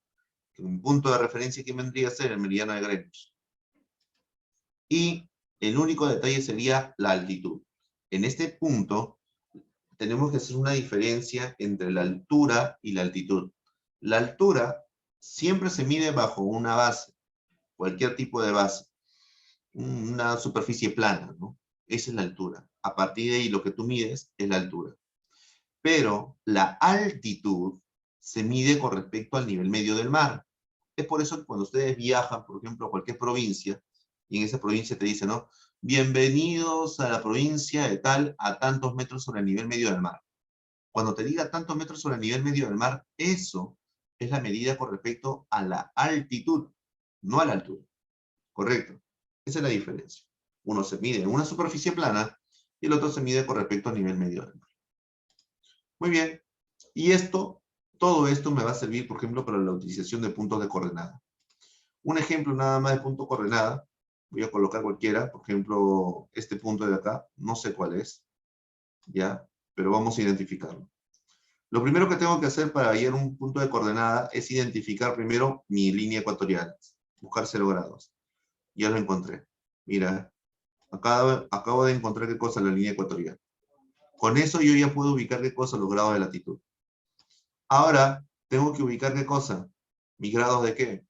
Un punto de referencia que vendría a ser el meridiano de Greenwich. Y el único detalle sería la altitud. En este punto, tenemos que hacer una diferencia entre la altura y la altitud. La altura siempre se mide bajo una base, cualquier tipo de base, una superficie plana, ¿no? Esa es la altura. A partir de ahí lo que tú mides es la altura. Pero la altitud se mide con respecto al nivel medio del mar. Es por eso que cuando ustedes viajan, por ejemplo, a cualquier provincia, y en esa provincia te dicen, ¿no? Bienvenidos a la provincia de tal a tantos metros sobre el nivel medio del mar. Cuando te diga tantos metros sobre el nivel medio del mar, eso es la medida con respecto a la altitud, no a la altura. Correcto. Esa es la diferencia. Uno se mide en una superficie plana y el otro se mide con respecto al nivel medio del mar. Muy bien. Y todo esto me va a servir, por ejemplo, para la utilización de puntos de coordenada. Un ejemplo nada más de punto coordenada. Voy a colocar cualquiera. Por ejemplo, este punto de acá. No sé cuál es. ¿Ya? Pero vamos a identificarlo. Lo primero que tengo que hacer para hallar un punto de coordenada es identificar primero mi línea ecuatorial. Buscar 0 grados. Ya lo encontré. Mira, acabo de encontrar qué cosa es la línea ecuatorial. Con eso yo ya puedo ubicar qué cosa, los grados de latitud. Ahora, tengo que ubicar qué cosa. ¿Mis grados de qué?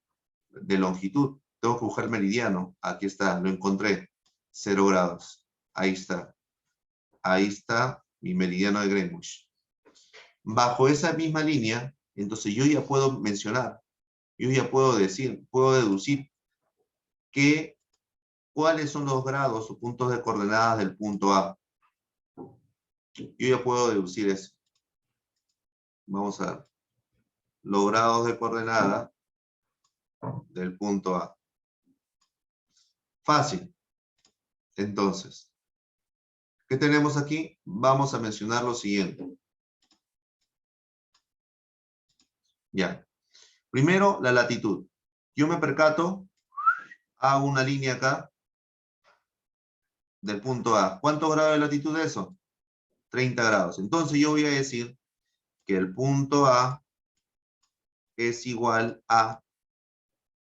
De longitud. Tengo que buscar el meridiano. Aquí está, lo encontré. 0 grados. Ahí está. Ahí está mi meridiano de Greenwich. Bajo esa misma línea, entonces yo ya puedo mencionar, yo ya puedo decir, puedo deducir cuáles son los grados o puntos de coordenadas del punto A. Yo ya puedo deducir eso. Vamos a ver. Los grados de coordenada del punto A. Fácil. Entonces, ¿qué tenemos aquí? Vamos a mencionar lo siguiente. Ya. Primero, la latitud. Yo me percato, hago una línea acá del punto A. ¿Cuántos grados de latitud es eso? 30 grados. Entonces yo voy a decir que el punto A es igual a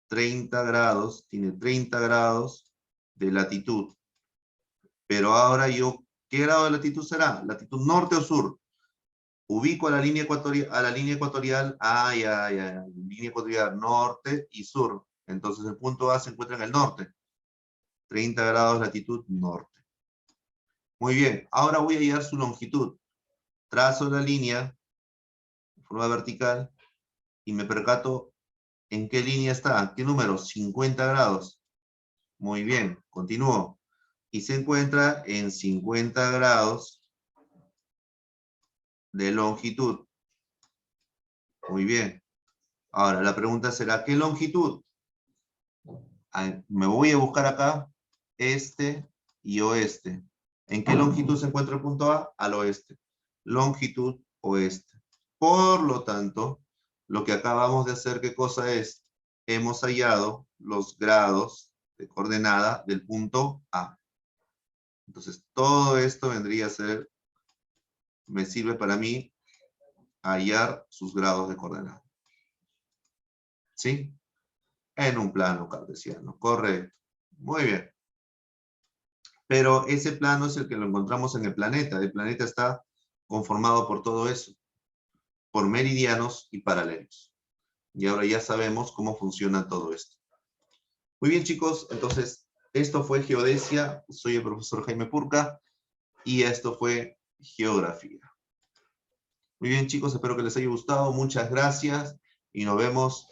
30 grados, tiene 30 grados de latitud. Pero ahora ¿qué grado de latitud será? ¿Latitud norte o sur? Ubico a la línea ecuatorial, línea ecuatorial norte y sur. Entonces el punto A se encuentra en el norte. 30 grados de latitud norte. Muy bien, ahora voy a hallar su longitud. Trazo la línea de forma vertical y me percato en qué línea está. ¿Qué número? 50 grados. Muy bien, continúo. Y se encuentra en 50 grados de longitud. Muy bien. Ahora, la pregunta será, ¿qué longitud? Me voy a buscar acá este y oeste. ¿En qué longitud se encuentra el punto A? Al oeste. Longitud oeste. Por lo tanto, lo que acabamos de hacer, ¿qué cosa es? Hemos hallado los grados de coordenada del punto A. Entonces, todo esto vendría a ser, me sirve para mí hallar sus grados de coordenada. ¿Sí? En un plano cartesiano, correcto. Muy bien. Pero ese plano es el que lo encontramos en el planeta. El planeta está conformado por todo eso, por meridianos y paralelos. Y ahora ya sabemos cómo funciona todo esto. Muy bien, chicos. Entonces, esto fue geodesia. Soy el profesor Jaime Purka y esto fue geografía. Muy bien, chicos. Espero que les haya gustado. Muchas gracias y nos vemos